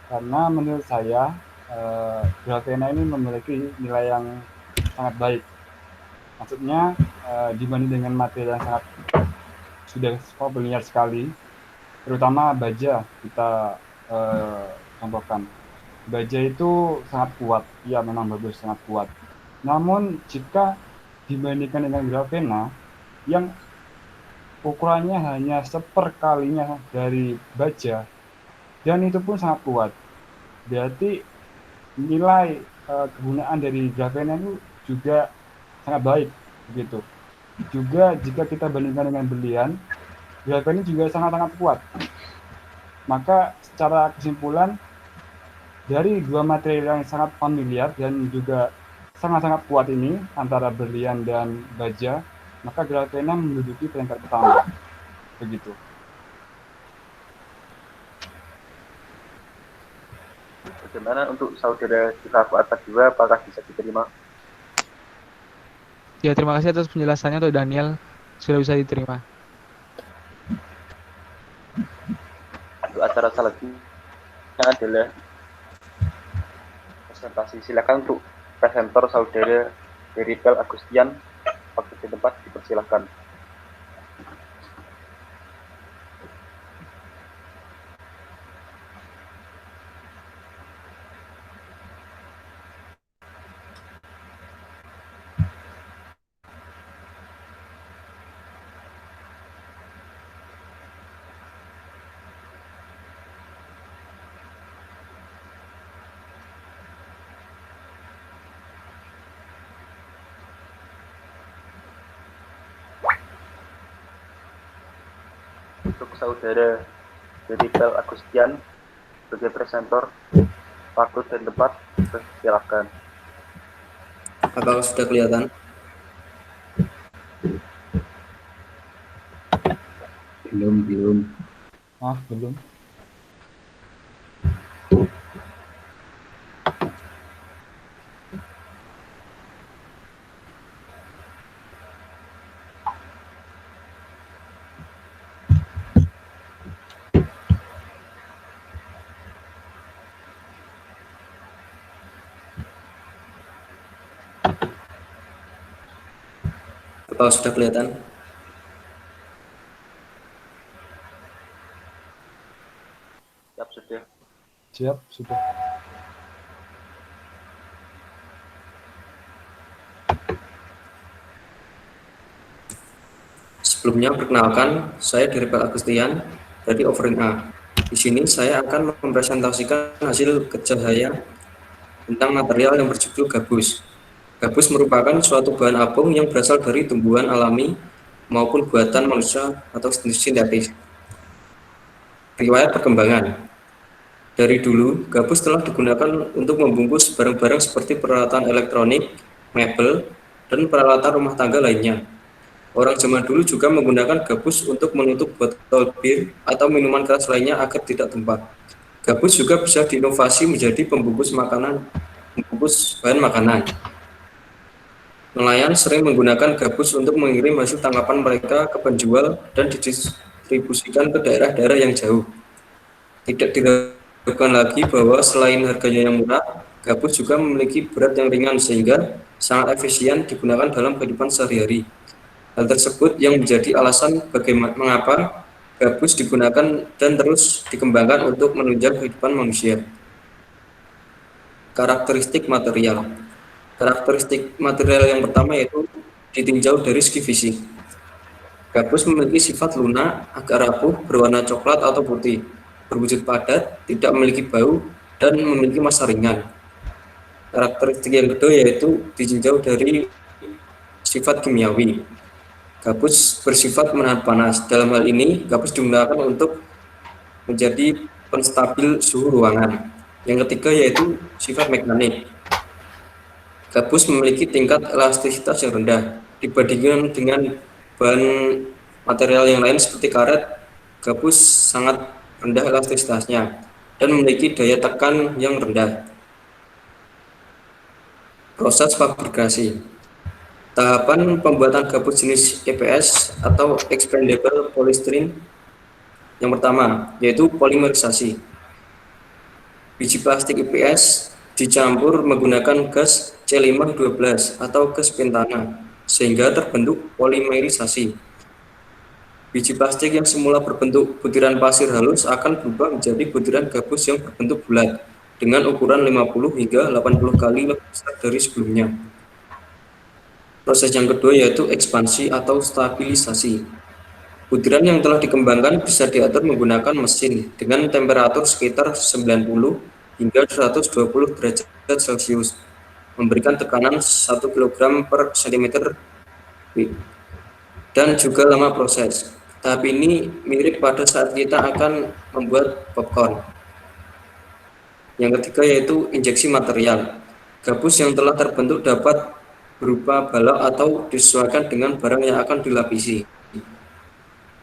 Karena menurut saya grafena ini memiliki nilai yang sangat baik. Maksudnya dibanding dengan materi yang sangat sudah familiar sekali, terutama baja kita contohkan. Baja itu sangat kuat, ya memang bagus, sangat kuat. Namun jika dibandingkan dengan grafena yang ukurannya hanya seperkalinya dari baja, dan itu pun sangat kuat, berarti nilai kegunaan dari grafena itu juga sangat baik begitu. Juga jika kita bandingkan dengan berlian, grafena juga sangat-sangat kuat. Maka secara kesimpulan dari dua material yang sangat familiar dan juga sangat-sangat kuat ini antara berlian dan baja, maka grafena menduduki peringkat pertama. Begitu. Bagaimana untuk saudara Sifat atas juga, apakah bisa diterima? Ya, terima kasih atas penjelasannya untuk Daniel. Sudah bisa diterima. Untuk acara selanjutnya adalah presentasi. Silakan untuk presenter saudara Deripel Agustian, waktu di tempat dipersilakan. Untuk saudara Deripel Agustian sebagai presenter, waktu dan tempat dipersilakan. Apakah sudah kelihatan? Belum. Belum. Apakah sudah kelihatan? Siap, sudah. Siap, sudah. Sebelumnya perkenalkan, saya Deripel Agustian dari Offering A. Di sini saya akan mempresentasikan hasil kerja saya tentang material yang berjudul gabus. Gabus merupakan suatu bahan apung yang berasal dari tumbuhan alami maupun buatan manusia atau sintetis. Riwayat perkembangan. Dari dulu, gabus telah digunakan untuk membungkus barang-barang seperti peralatan elektronik, mebel, dan peralatan rumah tangga lainnya. Orang zaman dulu juga menggunakan gabus untuk menutup botol bir atau minuman keras lainnya agar tidak tumpah. Gabus juga bisa diinovasi menjadi pembungkus bahan makanan. Nelayan sering menggunakan gabus untuk mengirim hasil tangkapan mereka ke penjual dan didistribusikan ke daerah-daerah yang jauh. Tidak diragukan lagi bahwa selain harganya yang murah, gabus juga memiliki berat yang ringan sehingga sangat efisien digunakan dalam kehidupan sehari-hari. Hal tersebut yang menjadi alasan mengapa gabus digunakan dan terus dikembangkan untuk menunjang kehidupan manusia. Karakteristik material. Karakteristik material yang pertama yaitu ditinjau dari segi fisik. Gabus memiliki sifat lunak, agak rapuh, berwarna coklat atau putih, berwujud padat, tidak memiliki bau, dan memiliki massa ringan. Karakteristik yang kedua yaitu ditinjau dari sifat kimiawi. Gabus bersifat menahan panas. Dalam hal ini, gabus digunakan untuk menjadi penstabil suhu ruangan. Yang ketiga yaitu sifat mekanik. Gabus memiliki tingkat elastisitas yang rendah. Dibandingkan dengan bahan material yang lain seperti karet, gabus sangat rendah elastisitasnya dan memiliki daya tekan yang rendah. Proses fabrikasi. Tahapan pembuatan gabus jenis EPS atau expandable polystyrene yang pertama yaitu polimerisasi. Biji plastik EPS dicampur menggunakan gas C512 atau gas pentana sehingga terbentuk polimerisasi. Biji plastik yang semula berbentuk butiran pasir halus akan berubah menjadi butiran gabus yang berbentuk bulat dengan ukuran 50 hingga 80 kali lebih besar dari sebelumnya. Proses yang kedua yaitu ekspansi atau stabilisasi. Butiran yang telah dikembangkan bisa diatur menggunakan mesin dengan temperatur sekitar 90 hingga 120 derajat Celcius, memberikan tekanan 1 kg per cm3, dan juga lama proses. Tahap ini mirip pada saat kita akan membuat popcorn. Yang ketiga yaitu injeksi material. Gabus yang telah terbentuk dapat berupa balok atau disesuaikan dengan barang yang akan dilapisi.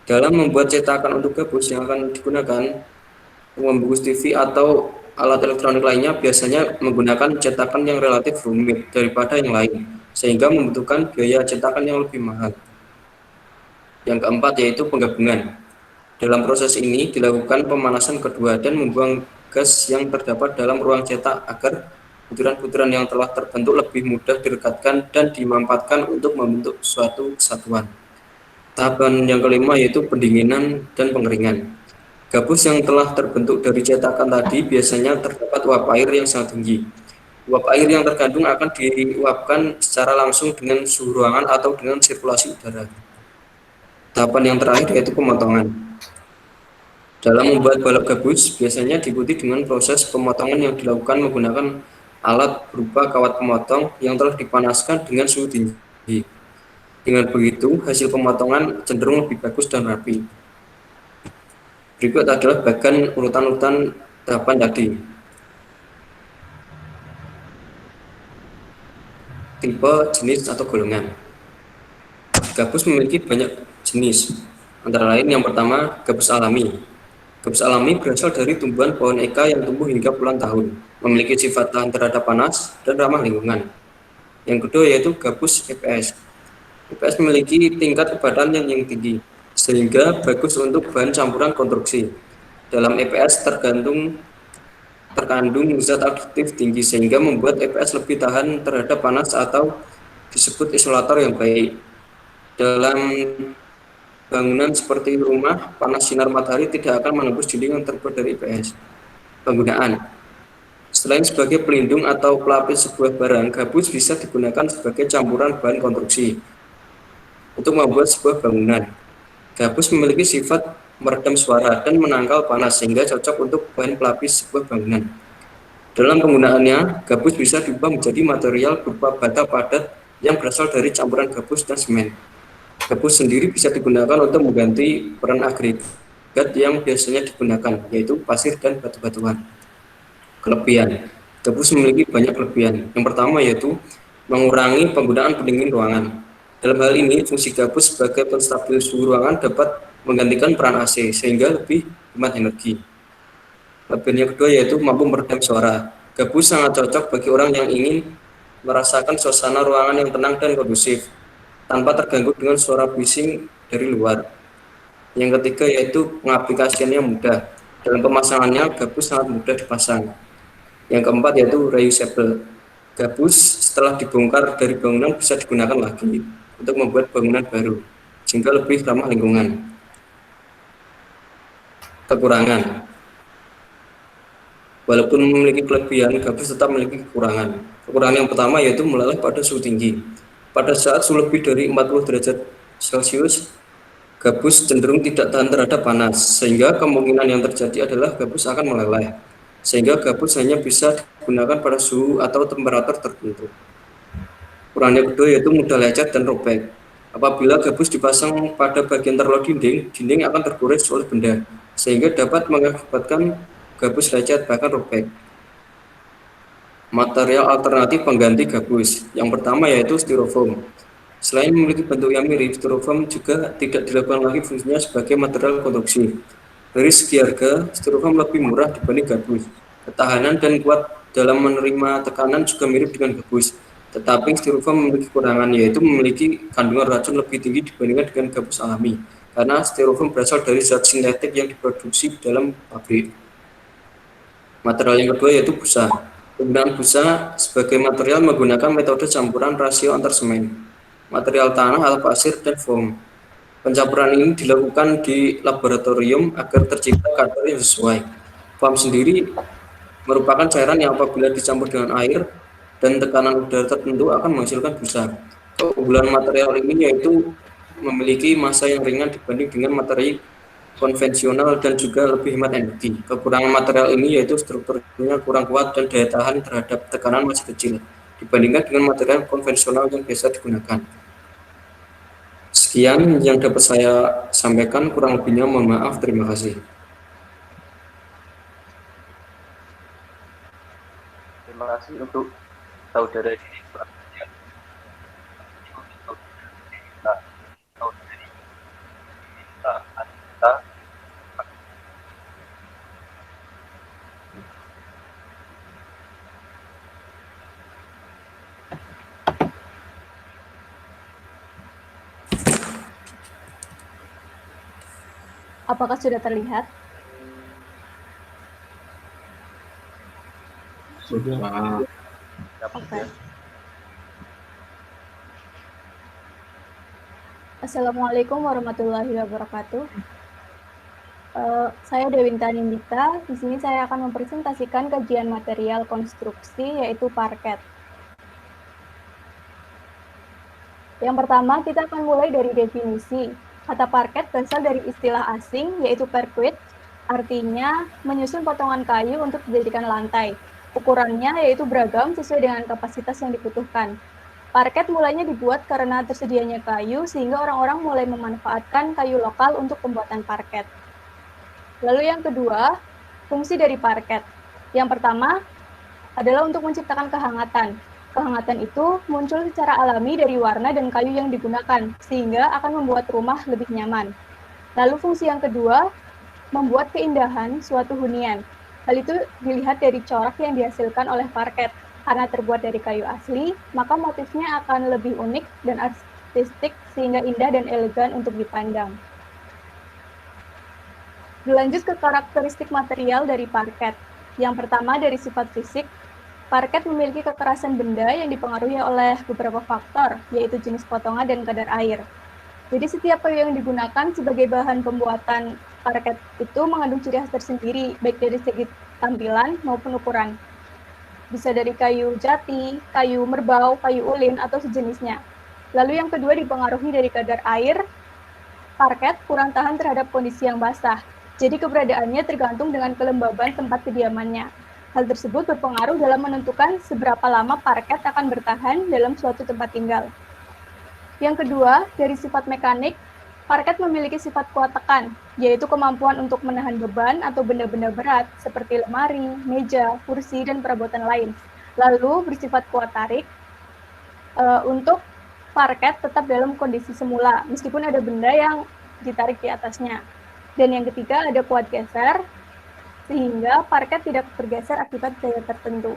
Dalam membuat cetakan untuk gabus yang akan digunakan, membungkus TV atau alat elektronik lainnya biasanya menggunakan cetakan yang relatif rumit daripada yang lain, sehingga membutuhkan biaya cetakan yang lebih mahal. Yang keempat yaitu penggabungan. Dalam proses ini dilakukan pemanasan kedua dan membuang gas yang terdapat dalam ruang cetak agar butiran-butiran yang telah terbentuk lebih mudah direkatkan dan dimanfaatkan untuk membentuk suatu kesatuan. Tahapan yang kelima yaitu pendinginan dan pengeringan. Gabus yang telah terbentuk dari cetakan tadi biasanya terdapat uap air yang sangat tinggi. Uap air yang terkandung akan diuapkan secara langsung dengan suhu ruangan atau dengan sirkulasi udara. Tahapan yang terakhir yaitu pemotongan. Dalam membuat balok gabus biasanya diikuti dengan proses pemotongan yang dilakukan menggunakan alat berupa kawat pemotong yang telah dipanaskan dengan suhu tinggi. Dengan begitu, hasil pemotongan cenderung lebih bagus dan rapi. Berikut adalah bagian urutan-urutan tahapan tadi. Tipe, jenis, atau golongan. Gabus memiliki banyak jenis, antara lain yang pertama, gabus alami. Gabus alami berasal dari tumbuhan pohon eka yang tumbuh hingga puluhan tahun, memiliki sifat tahan terhadap panas dan ramah lingkungan. Yang kedua yaitu gabus EPS. EPS memiliki tingkat kepadan yang tinggi, sehingga bagus untuk bahan campuran konstruksi. Dalam EPS terkandung zat aktif tinggi, sehingga membuat EPS lebih tahan terhadap panas atau disebut isolator yang baik. Dalam bangunan seperti rumah, panas sinar matahari tidak akan menembus dinding yang terbuat dari EPS. Penggunaan. Selain sebagai pelindung atau pelapis sebuah barang, gabus bisa digunakan sebagai campuran bahan konstruksi untuk membuat sebuah bangunan. Gabus memiliki sifat meredam suara dan menangkal panas sehingga cocok untuk bahan pelapis sebuah bangunan. Dalam penggunaannya, gabus bisa diubah menjadi material berupa bata padat yang berasal dari campuran gabus dan semen. Gabus sendiri bisa digunakan untuk mengganti peran agregat yang biasanya digunakan, yaitu pasir dan batu-batuan. Kelebihan. Gabus memiliki banyak kelebihan. Yang pertama yaitu mengurangi penggunaan pendingin ruangan. Dalam hal ini, fungsi gabus sebagai penstabil suhu ruangan dapat menggantikan peran AC sehingga lebih hemat energi. Kelebihan yang kedua yaitu mampu meredam suara. Gabus sangat cocok bagi orang yang ingin merasakan suasana ruangan yang tenang dan kondusif, tanpa terganggu dengan suara bising dari luar. Yang ketiga yaitu pengaplikasiannya mudah. Dalam pemasangannya, gabus sangat mudah dipasang. Yang keempat yaitu reusable. Gabus setelah dibongkar dari bangunan bisa digunakan lagi untuk membuat bangunan baru, sehingga lebih ramah lingkungan. Kekurangan. Walaupun memiliki kelebihan, gabus tetap memiliki kekurangan. Kekurangan yang pertama yaitu meleleh pada suhu tinggi. Pada saat suhu lebih dari 40 derajat Celcius, gabus cenderung tidak tahan terhadap panas, sehingga kemungkinan yang terjadi adalah gabus akan meleleh, sehingga gabus hanya bisa digunakan pada suhu atau temperatur tertentu. Kekurangan yang kedua yaitu mudah lecet dan robek. Apabila gabus dipasang pada bagian terlalu dinding akan tergores oleh benda, sehingga dapat mengakibatkan gabus lecet bahkan robek. Material alternatif pengganti gabus. Yang pertama yaitu styrofoam. Selain memiliki bentuk yang mirip, styrofoam juga tidak dilakukan lagi fungsinya sebagai material konstruksi. Dari segi harga, styrofoam lebih murah dibanding gabus. Ketahanan dan kuat dalam menerima tekanan juga mirip dengan gabus, Tetapi styrofoam memiliki kekurangan, yaitu memiliki kandungan racun lebih tinggi dibandingkan dengan gabus alami, karena styrofoam berasal dari zat sintetik yang diproduksi dalam pabrik. Material yang kedua yaitu busa. Penggunaan busa sebagai material menggunakan metode campuran rasio antar semen, material tanah atau pasir, dan foam. Pencampuran ini dilakukan di laboratorium agar tercipta kadar yang sesuai. Foam sendiri merupakan cairan yang apabila dicampur dengan air dan tekanan udara tertentu akan menghasilkan busa. Keunggulan material ini yaitu memiliki massa yang ringan dibanding dengan materi konvensional dan juga lebih hemat energi. Kekurangan material ini yaitu strukturnya kurang kuat dan daya tahan terhadap tekanan masih kecil dibandingkan dengan material konvensional yang biasa digunakan. Sekian yang dapat saya sampaikan, kurang lebihnya mohon maaf. Terima kasih. Terima kasih untuk saudara ini. Apakah sudah terlihat? Sudah. Oke. Assalamualaikum warahmatullahi wabarakatuh. Saya Dewinta Nindita. Di sini saya akan mempresentasikan kajian material konstruksi yaitu parket. Yang pertama, kita akan mulai dari definisi. Kata parket berasal dari istilah asing yaitu parquet, artinya menyusun potongan kayu untuk dijadikan lantai. Ukurannya yaitu beragam sesuai dengan kapasitas yang dibutuhkan. Parket mulanya dibuat karena tersedianya kayu sehingga orang-orang mulai memanfaatkan kayu lokal untuk pembuatan parket. Lalu yang kedua, fungsi dari parket. Yang pertama adalah untuk menciptakan kehangatan. Kehangatan itu muncul secara alami dari warna dan kayu yang digunakan, sehingga akan membuat rumah lebih nyaman. Lalu fungsi yang kedua, membuat keindahan suatu hunian. Hal itu dilihat dari corak yang dihasilkan oleh parket. Karena terbuat dari kayu asli, maka motifnya akan lebih unik dan artistik sehingga indah dan elegan untuk dipandang. Berlanjut ke karakteristik material dari parket. Yang pertama dari sifat fisik, parket memiliki kekerasan benda yang dipengaruhi oleh beberapa faktor, yaitu jenis potongan dan kadar air. Jadi setiap kayu yang digunakan sebagai bahan pembuatan parket itu mengandung ciri khas tersendiri, baik dari segi tampilan maupun ukuran. Bisa dari kayu jati, kayu merbau, kayu ulin, atau sejenisnya. Lalu yang kedua dipengaruhi dari kadar air. Parket kurang tahan terhadap kondisi yang basah, jadi keberadaannya tergantung dengan kelembaban tempat kediamannya. Hal tersebut berpengaruh dalam menentukan seberapa lama parket akan bertahan dalam suatu tempat tinggal. Yang kedua, dari sifat mekanik, parket memiliki sifat kuat tekan, yaitu kemampuan untuk menahan beban atau benda-benda berat seperti lemari, meja, kursi, dan perabotan lain. Lalu bersifat kuat tarik, untuk parket tetap dalam kondisi semula, meskipun ada benda yang ditarik di atasnya. Dan yang ketiga, ada kuat geser, sehingga parket tidak bergeser akibat gaya tertentu.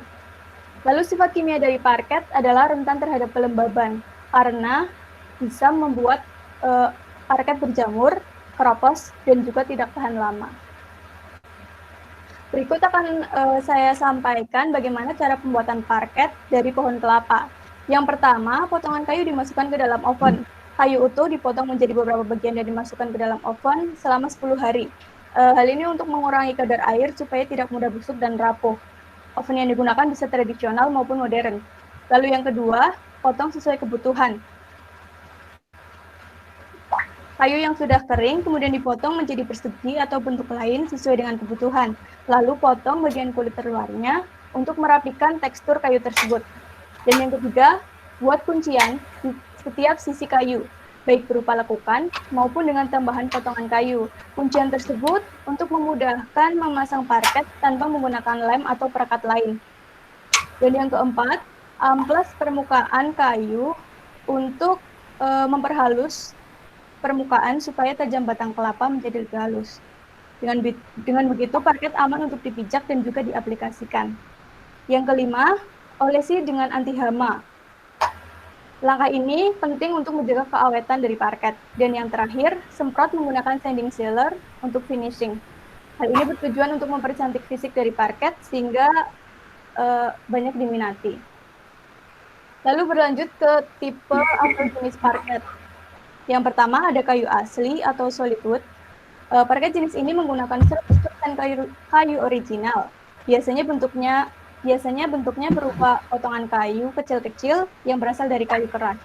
Lalu sifat kimia dari parket adalah rentan terhadap kelembaban, karena bisa membuat parket berjamur, keropos, dan juga tidak tahan lama. Berikut akan saya sampaikan bagaimana cara pembuatan parket dari pohon kelapa. Yang pertama, potongan kayu dimasukkan ke dalam oven. Kayu utuh dipotong menjadi beberapa bagian dan dimasukkan ke dalam oven selama 10 hari. Hal ini untuk mengurangi kadar air supaya tidak mudah busuk dan rapuh. Oven yang digunakan bisa tradisional maupun modern. Lalu yang kedua, potong sesuai kebutuhan. Kayu yang sudah kering kemudian dipotong menjadi persegi atau bentuk lain sesuai dengan kebutuhan. Lalu potong bagian kulit terluarnya untuk merapikan tekstur kayu tersebut. Dan yang ketiga, buat kuncian di setiap sisi kayu, baik berupa lekukan maupun dengan tambahan potongan kayu. Kuncian tersebut untuk memudahkan memasang parket tanpa menggunakan lem atau perekat lain. Dan yang keempat, amplas permukaan kayu untuk memperhalus permukaan supaya tajam batang kelapa menjadi lebih halus. Dengan begitu, parket aman untuk dipijak dan juga diaplikasikan. Yang kelima, olesi dengan anti hama. Langkah ini penting untuk menjaga keawetan dari parket. Dan yang terakhir, semprot menggunakan sanding sealer untuk finishing. Hal ini bertujuan untuk mempercantik fisik dari parket sehingga banyak diminati. Lalu berlanjut ke tipe atau jenis parket. Yang pertama ada kayu asli atau solid wood. Parket jenis ini menggunakan 100% kayu original. Biasanya bentuknya berupa potongan kayu kecil-kecil yang berasal dari kayu keras.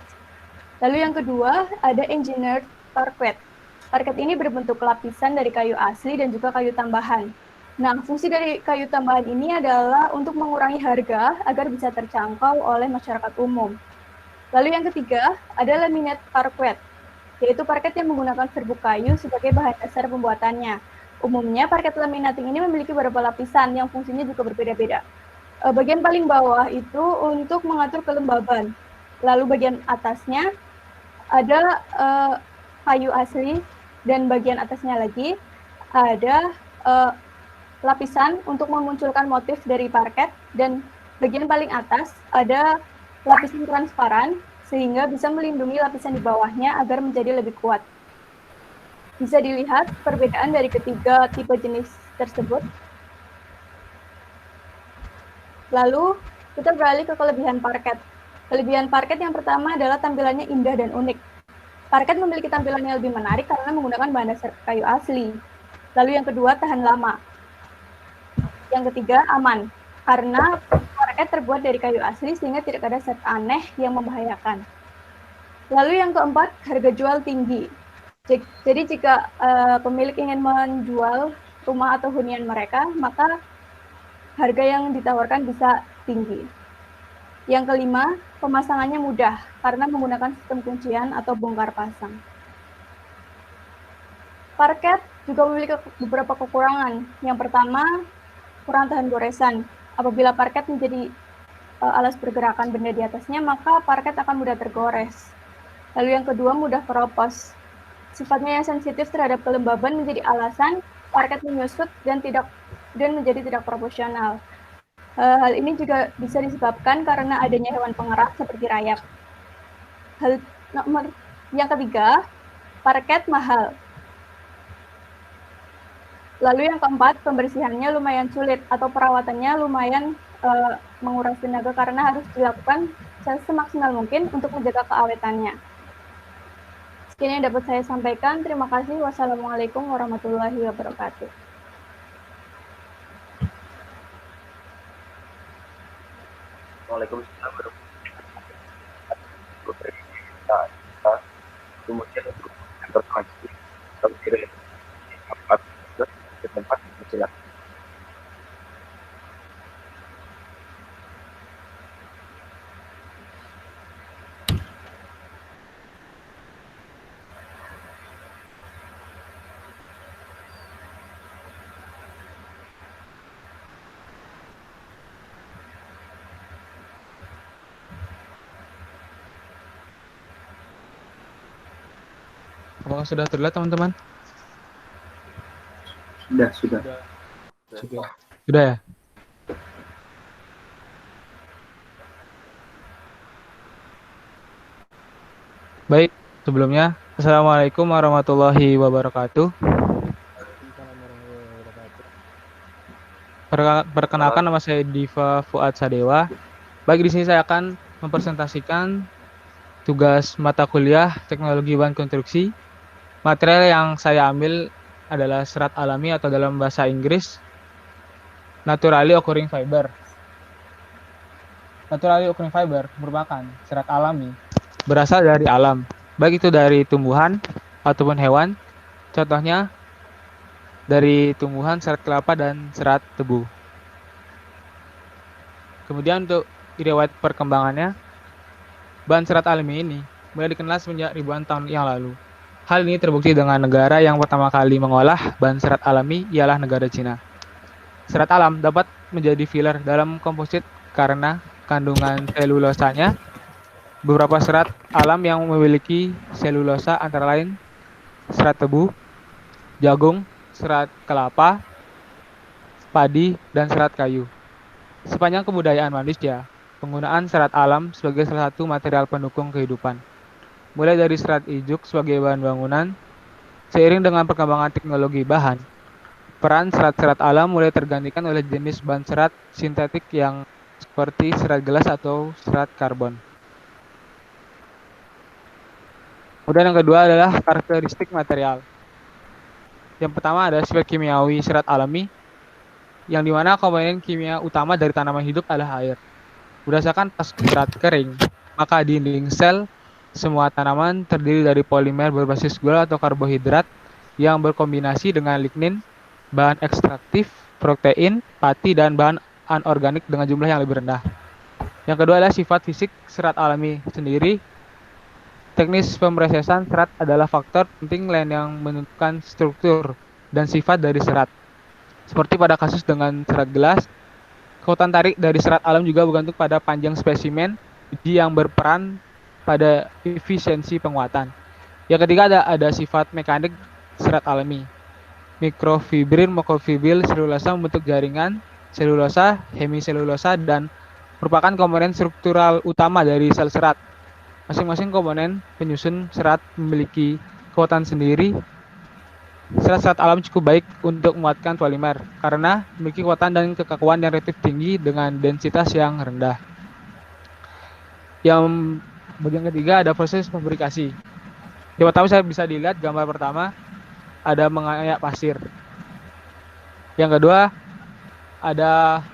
Lalu yang kedua ada engineered parquet. Parket ini berbentuk lapisan dari kayu asli dan juga kayu tambahan. Nah, fungsi dari kayu tambahan ini adalah untuk mengurangi harga agar bisa terjangkau oleh masyarakat umum. Lalu yang ketiga ada laminate parquet, yaitu parket yang menggunakan serbuk kayu sebagai bahan dasar pembuatannya. Umumnya parket laminating ini memiliki beberapa lapisan yang fungsinya juga berbeda-beda. Bagian paling bawah itu untuk mengatur kelembaban. Lalu bagian atasnya ada kayu asli dan bagian atasnya lagi ada lapisan untuk memunculkan motif dari parket dan bagian paling atas ada lapisan transparan sehingga bisa melindungi lapisan di bawahnya agar menjadi lebih kuat. Bisa dilihat perbedaan dari ketiga tipe jenis tersebut. Lalu kita beralih ke kelebihan parket. Kelebihan parket yang pertama adalah tampilannya indah dan unik. Parket memiliki tampilan yang lebih menarik karena menggunakan bahan dasar kayu asli. Lalu yang kedua, tahan lama. Yang ketiga, aman. Karena parket terbuat dari kayu asli sehingga tidak ada zat aneh yang membahayakan. Lalu yang keempat, harga jual tinggi. Jadi jika pemilik ingin menjual rumah atau hunian mereka, maka harga yang ditawarkan bisa tinggi. Yang kelima, pemasangannya mudah karena menggunakan sistem kuncian atau bongkar pasang. Parket juga memiliki beberapa kekurangan. Yang pertama, kurang tahan goresan. Apabila parket menjadi alas pergerakan benda di atasnya, maka parket akan mudah tergores. Lalu yang kedua, mudah keropos. Sifatnya yang sensitif terhadap kelembaban menjadi alasan parket menyusut dan menjadi tidak proporsional. Hal ini juga bisa disebabkan karena adanya hewan pengerak seperti rayap. Yang ketiga, parket mahal. Lalu yang keempat, pembersihannya lumayan sulit atau perawatannya lumayan menguras tenaga karena harus dilakukan semaksimal mungkin untuk menjaga keawetannya. Sekian yang dapat saya sampaikan. Terima kasih. Wassalamualaikum warahmatullahi wabarakatuh. Waalaikumsalam warahmatullahi wabarakatuh. Kemudian untuk yang berkelanjutan, tempat silakan. Apakah sudah terlihat teman-teman? Sudah. Sudah ya? Baik, sebelumnya Assalamualaikum warahmatullahi wabarakatuh. Perkenalkan, nama saya Diva Fuad Sadewa. Baik, di sini saya akan mempresentasikan tugas mata kuliah Teknologi Bahan Konstruksi. Material yang saya ambil adalah serat alami atau dalam bahasa Inggris naturally occurring fiber. Naturally occurring fiber merupakan serat alami berasal dari alam, baik itu dari tumbuhan ataupun hewan. Contohnya dari tumbuhan serat kelapa dan serat tebu. Kemudian untuk riwayat perkembangannya, bahan serat alami ini mulai dikenal semenjak ribuan tahun yang lalu. Hal ini terbukti dengan negara yang pertama kali mengolah bahan serat alami ialah negara Cina. Serat alam dapat menjadi filler dalam komposit karena kandungan selulosanya. Beberapa serat alam yang memiliki selulosa antara lain serat tebu, jagung, serat kelapa, padi, dan serat kayu. Sepanjang kebudayaan manusia, penggunaan serat alam sebagai salah satu material pendukung kehidupan. Mulai dari serat ijuk sebagai bahan bangunan, seiring dengan perkembangan teknologi bahan, peran serat-serat alam mulai tergantikan oleh jenis bahan serat sintetik yang seperti serat gelas atau serat karbon. Kemudian yang kedua adalah karakteristik material. Yang pertama ada sifat kimiawi serat alami, yang dimana komponen kimia utama dari tanaman hidup adalah air. Berdasarkan tes serat kering, maka dinding sel semua tanaman terdiri dari polimer berbasis gula atau karbohidrat yang berkombinasi dengan lignin, bahan ekstraktif, protein, pati, dan bahan anorganik dengan jumlah yang lebih rendah. Yang kedua adalah sifat fisik serat alami sendiri. Teknis pemrosesan serat adalah faktor penting lain yang menentukan struktur dan sifat dari serat. Seperti pada kasus dengan serat gelas, kekuatan tarik dari serat alam juga bergantung pada panjang spesimen yang berperan pada efisiensi penguatan. Yang ketiga ada sifat mekanik serat alami. Mikrofibril, makrofibril, selulosa membentuk jaringan, selulosa, hemiselulosa, dan merupakan komponen struktural utama dari sel serat. Masing-masing komponen penyusun serat memiliki kekuatan sendiri. Serat-serat alam cukup baik untuk menguatkan polimer karena memiliki kekuatan dan kekakuan yang relatif tinggi dengan densitas yang rendah. Yang bagian ketiga ada proses fabrikasi. Yang pertama saya bisa dilihat gambar pertama ada mengayak pasir. Yang kedua ada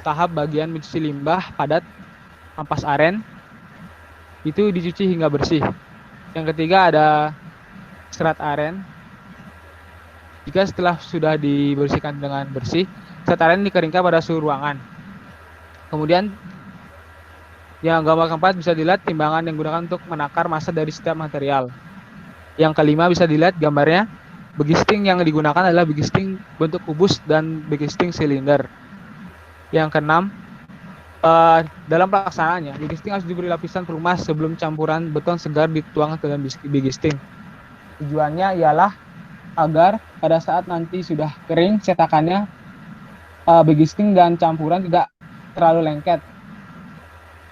tahap bagian mencuci limbah padat ampas aren. Itu dicuci hingga bersih. Yang ketiga ada serat aren. Jika setelah sudah dibersihkan dengan bersih, serat aren dikeringkan pada suhu ruangan. Kemudian yang gambar keempat bisa dilihat timbangan yang digunakan untuk menakar massa dari setiap material. Yang kelima bisa dilihat gambarnya, begisting yang digunakan adalah begisting bentuk kubus dan begisting silinder. Yang keenam, dalam pelaksanaannya, begisting harus diberi lapisan pelumas sebelum campuran beton segar dituang ke dalam begisting. Tujuannya ialah agar pada saat nanti sudah kering cetakannya, begisting dan campuran tidak terlalu lengket.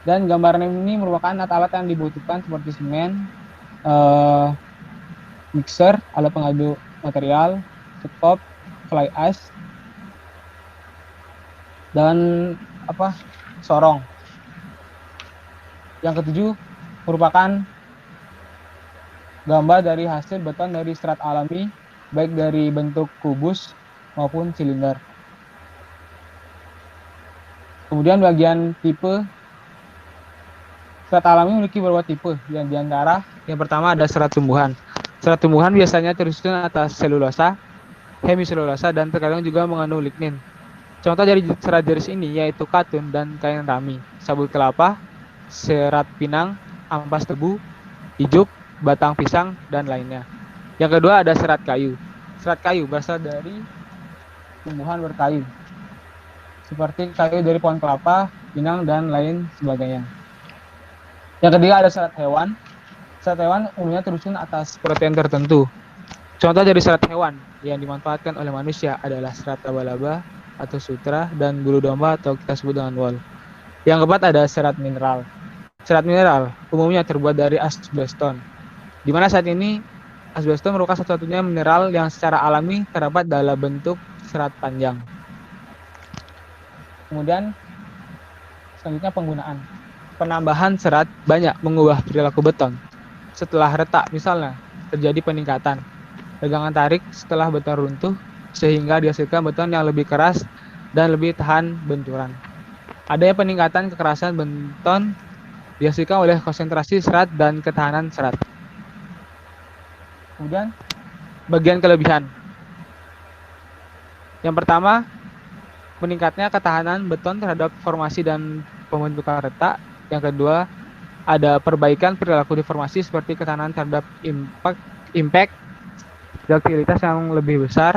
Dan gambar ini merupakan alat-alat yang dibutuhkan seperti semen, mixer, alat pengaduk material, sekop, fly ash, dan sorong. Yang ketujuh merupakan gambar dari hasil beton dari serat alami, baik dari bentuk kubus maupun silinder. Kemudian bagian tipe serat alami memiliki beberapa tipe. Yang diantara yang pertama ada serat tumbuhan. Serat tumbuhan biasanya tersusun atas selulosa, hemiselulosa, dan terkadang juga mengandung lignin. Contoh dari serat jenis ini yaitu katun dan kain rami, sabut kelapa, serat pinang, ampas tebu, ijuk, batang pisang, dan lainnya. Yang kedua ada serat kayu. Serat kayu berasal dari tumbuhan berkayu, seperti kayu dari pohon kelapa, pinang, dan lain sebagainya. Yang ketiga ada serat hewan. Serat hewan umumnya tersusun atas protein tertentu. Contoh dari serat hewan yang dimanfaatkan oleh manusia adalah serat laba-laba atau sutra dan bulu domba atau kita sebut dengan wol. Yang keempat ada serat mineral. Serat mineral umumnya terbuat dari asbeston, di mana saat ini asbeston merupakan satu-satunya mineral yang secara alami terdapat dalam bentuk serat panjang. Kemudian selanjutnya penggunaan. Penambahan serat banyak mengubah perilaku beton. Setelah retak misalnya terjadi peningkatan tegangan tarik setelah beton runtuh, sehingga dihasilkan beton yang lebih keras dan lebih tahan benturan. Adanya peningkatan kekerasan beton dihasilkan oleh konsentrasi serat dan ketahanan serat. Kemudian bagian kelebihan. Yang pertama, meningkatnya ketahanan beton terhadap formasi dan pembentukan retak. Yang kedua, ada perbaikan perilaku deformasi seperti ketahanan terhadap impact, ductilitas yang lebih besar,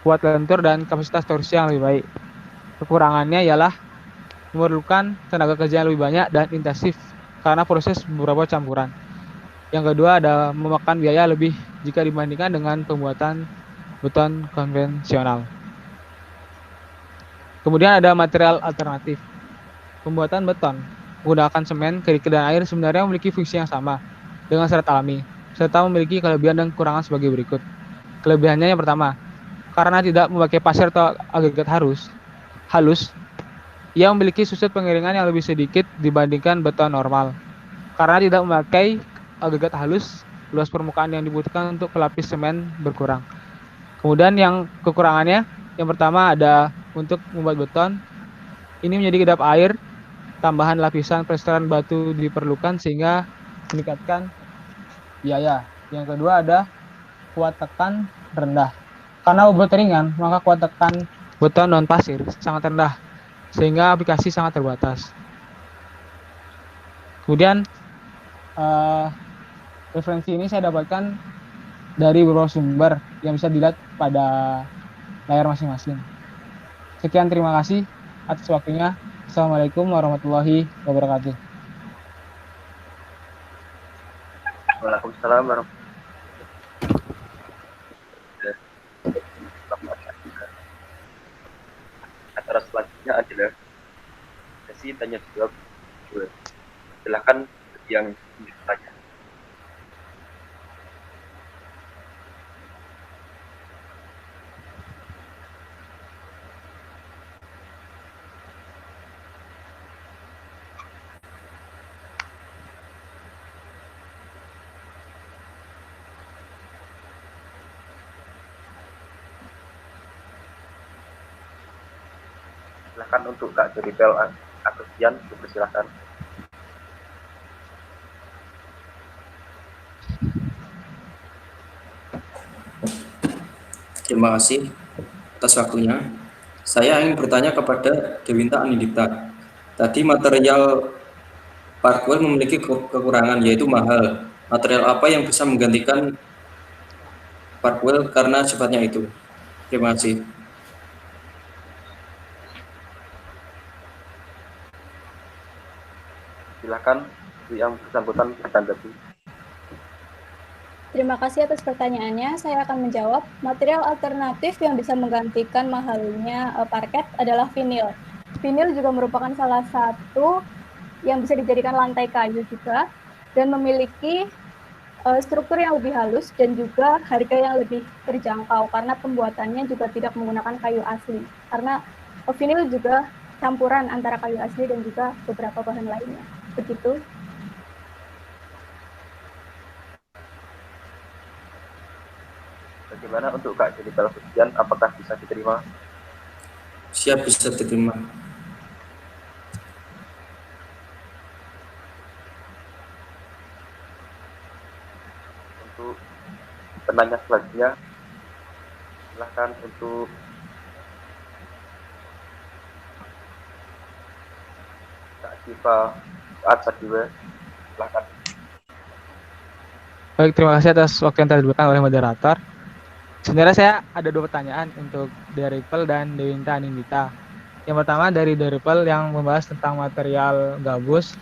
kuat lentur, dan kapasitas torsi yang lebih baik. Kekurangannya ialah memerlukan tenaga kerja yang lebih banyak dan intensif karena proses beberapa campuran. Yang kedua ada memakan biaya lebih jika dibandingkan dengan pembuatan beton konvensional. Kemudian ada material alternatif. pembuatan beton menggunakan semen, kerikil, dan air sebenarnya memiliki fungsi yang sama dengan serat alami, serta memiliki kelebihan dan kekurangan sebagai berikut. Kelebihannya yang pertama, karena tidak memakai pasir atau agregat halus, ia memiliki susut pengiringan yang lebih sedikit dibandingkan beton normal. Karena tidak memakai agregat halus, luas permukaan yang dibutuhkan untuk pelapis semen berkurang. Kemudian yang kekurangannya, yang pertama ada untuk membuat beton, ini menjadi kedap air, tambahan lapisan pelestarian batu diperlukan sehingga meningkatkan biaya. Yang kedua ada kuat tekan rendah. Karena bobot ringan, maka kuat tekan beton non pasir sangat rendah, sehingga aplikasi sangat terbatas. Kemudian referensi ini saya dapatkan dari beberapa sumber yang bisa dilihat pada layar masing-masing. Sekian, terima kasih atas waktunya. Assalamualaikum warahmatullahi wabarakatuh. Waalaikumsalam warahmatullahi wabarakatuh. Acara selanjutnya adalah sesi tanya jawab. Silakan yang ingin bertanya. Silakan untuk Kak Jeripel Agustian, dipersilakan. Terima kasih atas waktunya. Saya ingin bertanya kepada Dewinta Anindita. Tadi material Parkwell memiliki kekurangan, yaitu mahal. Material apa yang bisa menggantikan Parkwell karena sifatnya itu? Terima kasih. Silakan yang bersangkutan bertanggapi. Terima kasih atas pertanyaannya. Saya akan menjawab. Material alternatif yang bisa menggantikan mahalnya parket adalah vinil. Vinil juga merupakan salah satu yang bisa dijadikan lantai kayu juga dan memiliki struktur yang lebih halus dan juga harga yang lebih terjangkau karena pembuatannya juga tidak menggunakan kayu asli. Karena vinil juga campuran antara kayu asli dan juga beberapa bahan lainnya. Begitu. Bagaimana untuk Kak Jeripel Agustian, apakah bisa diterima? Siap, bisa diterima. Untuk penanya selanjutnya, silakan untuk Kak Siva Atsadiwa, silakan. Baik, terima kasih atas waktu yang telah diberikan oleh moderator. Sebenarnya saya ada dua pertanyaan untuk Deripel dan Dewinta Anindita. Yang pertama dari Deripel yang membahas tentang material gabus.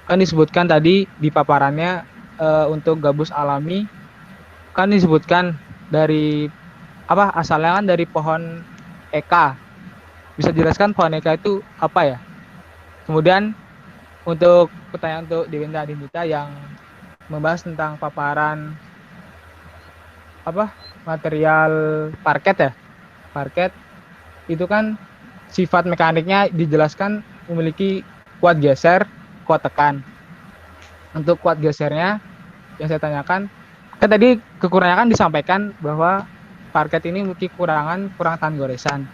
Kan disebutkan tadi di paparannya untuk gabus alami kan disebutkan dari apa asalnya kan dari pohon eka. Bisa jelaskan pohon eka itu apa ya? Kemudian untuk pertanyaan untuk Dewinta Anindita yang membahas tentang paparan apa material parket ya. Parket itu kan sifat mekaniknya dijelaskan memiliki kuat geser, kuat tekan. Untuk kuat gesernya yang saya tanyakan, kan tadi kekurangannya kan disampaikan bahwa parket ini memiliki kurang tahan goresan.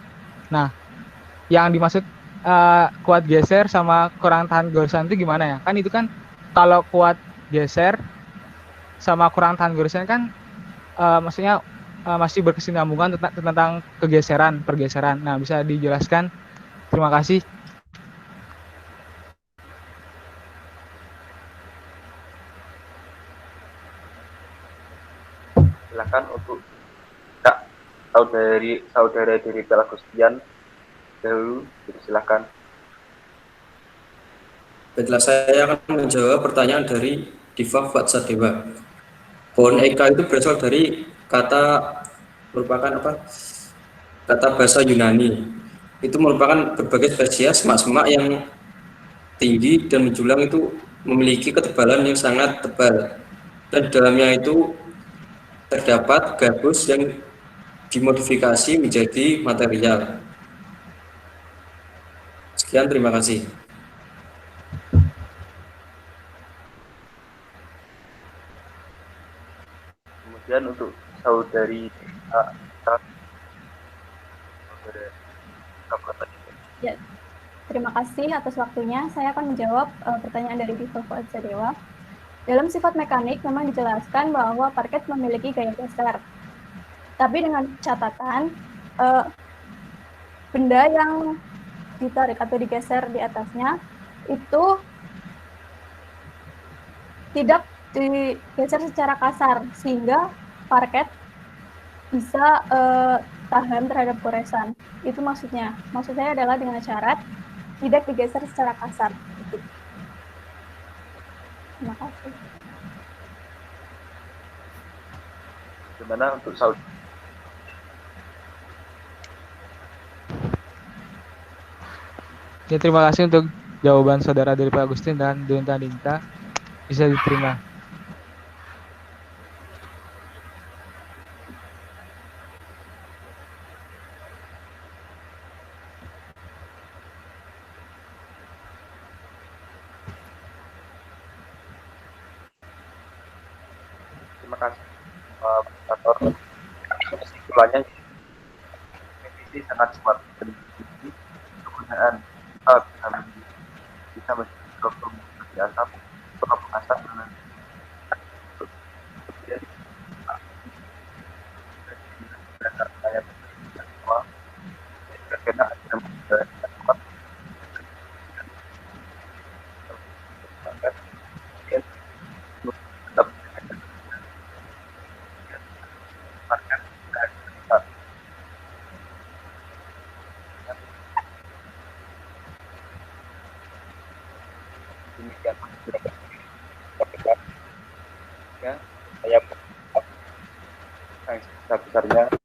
Nah, yang dimaksud kuat geser sama kurang tahan goresan itu gimana ya? Kan itu kan kalau kuat geser sama kurang tahan goresan kan maksudnya masih berkesinambungan tentang pergeseran. Nah, bisa dijelaskan? Terima kasih. Silakan untuk Kak saudara Jeripel Agustian dahulu, silakan. Baiklah, saya akan menjawab pertanyaan dari Diva Fatsadewa. Pohon eka itu berasal dari merupakan kata bahasa Yunani. Itu merupakan berbagai spesies semak-semak yang tinggi dan menjulang itu memiliki ketebalan yang sangat tebal, dan di dalamnya itu terdapat gabus yang dimodifikasi menjadi material. Sekian, terima kasih. Kemudian untuk saudari Ya, terima kasih atas waktunya. Saya akan menjawab pertanyaan dari Diva Sadewa. Dalam sifat mekanik memang dijelaskan bahwa parket memiliki gaya geser. Tapi dengan catatan benda yang ditarik atau digeser di atasnya itu tidak digeser secara kasar sehingga parket bisa tahan terhadap goresan. Itu maksudnya. Maksud saya adalah dengan syarat tidak digeser secara kasar. Terima kasih. Gimana untuk saudari? Ya, terima kasih untuk jawaban saudara dari Pak Agustin dan Dinta Dinta. Bisa diterima. Terima kasih Profesor. Kesimpulannya PVC sangat smart dan penggunaan bisa menjadi struktur seperti asap, pelapuk asap dan saya besar-besarnya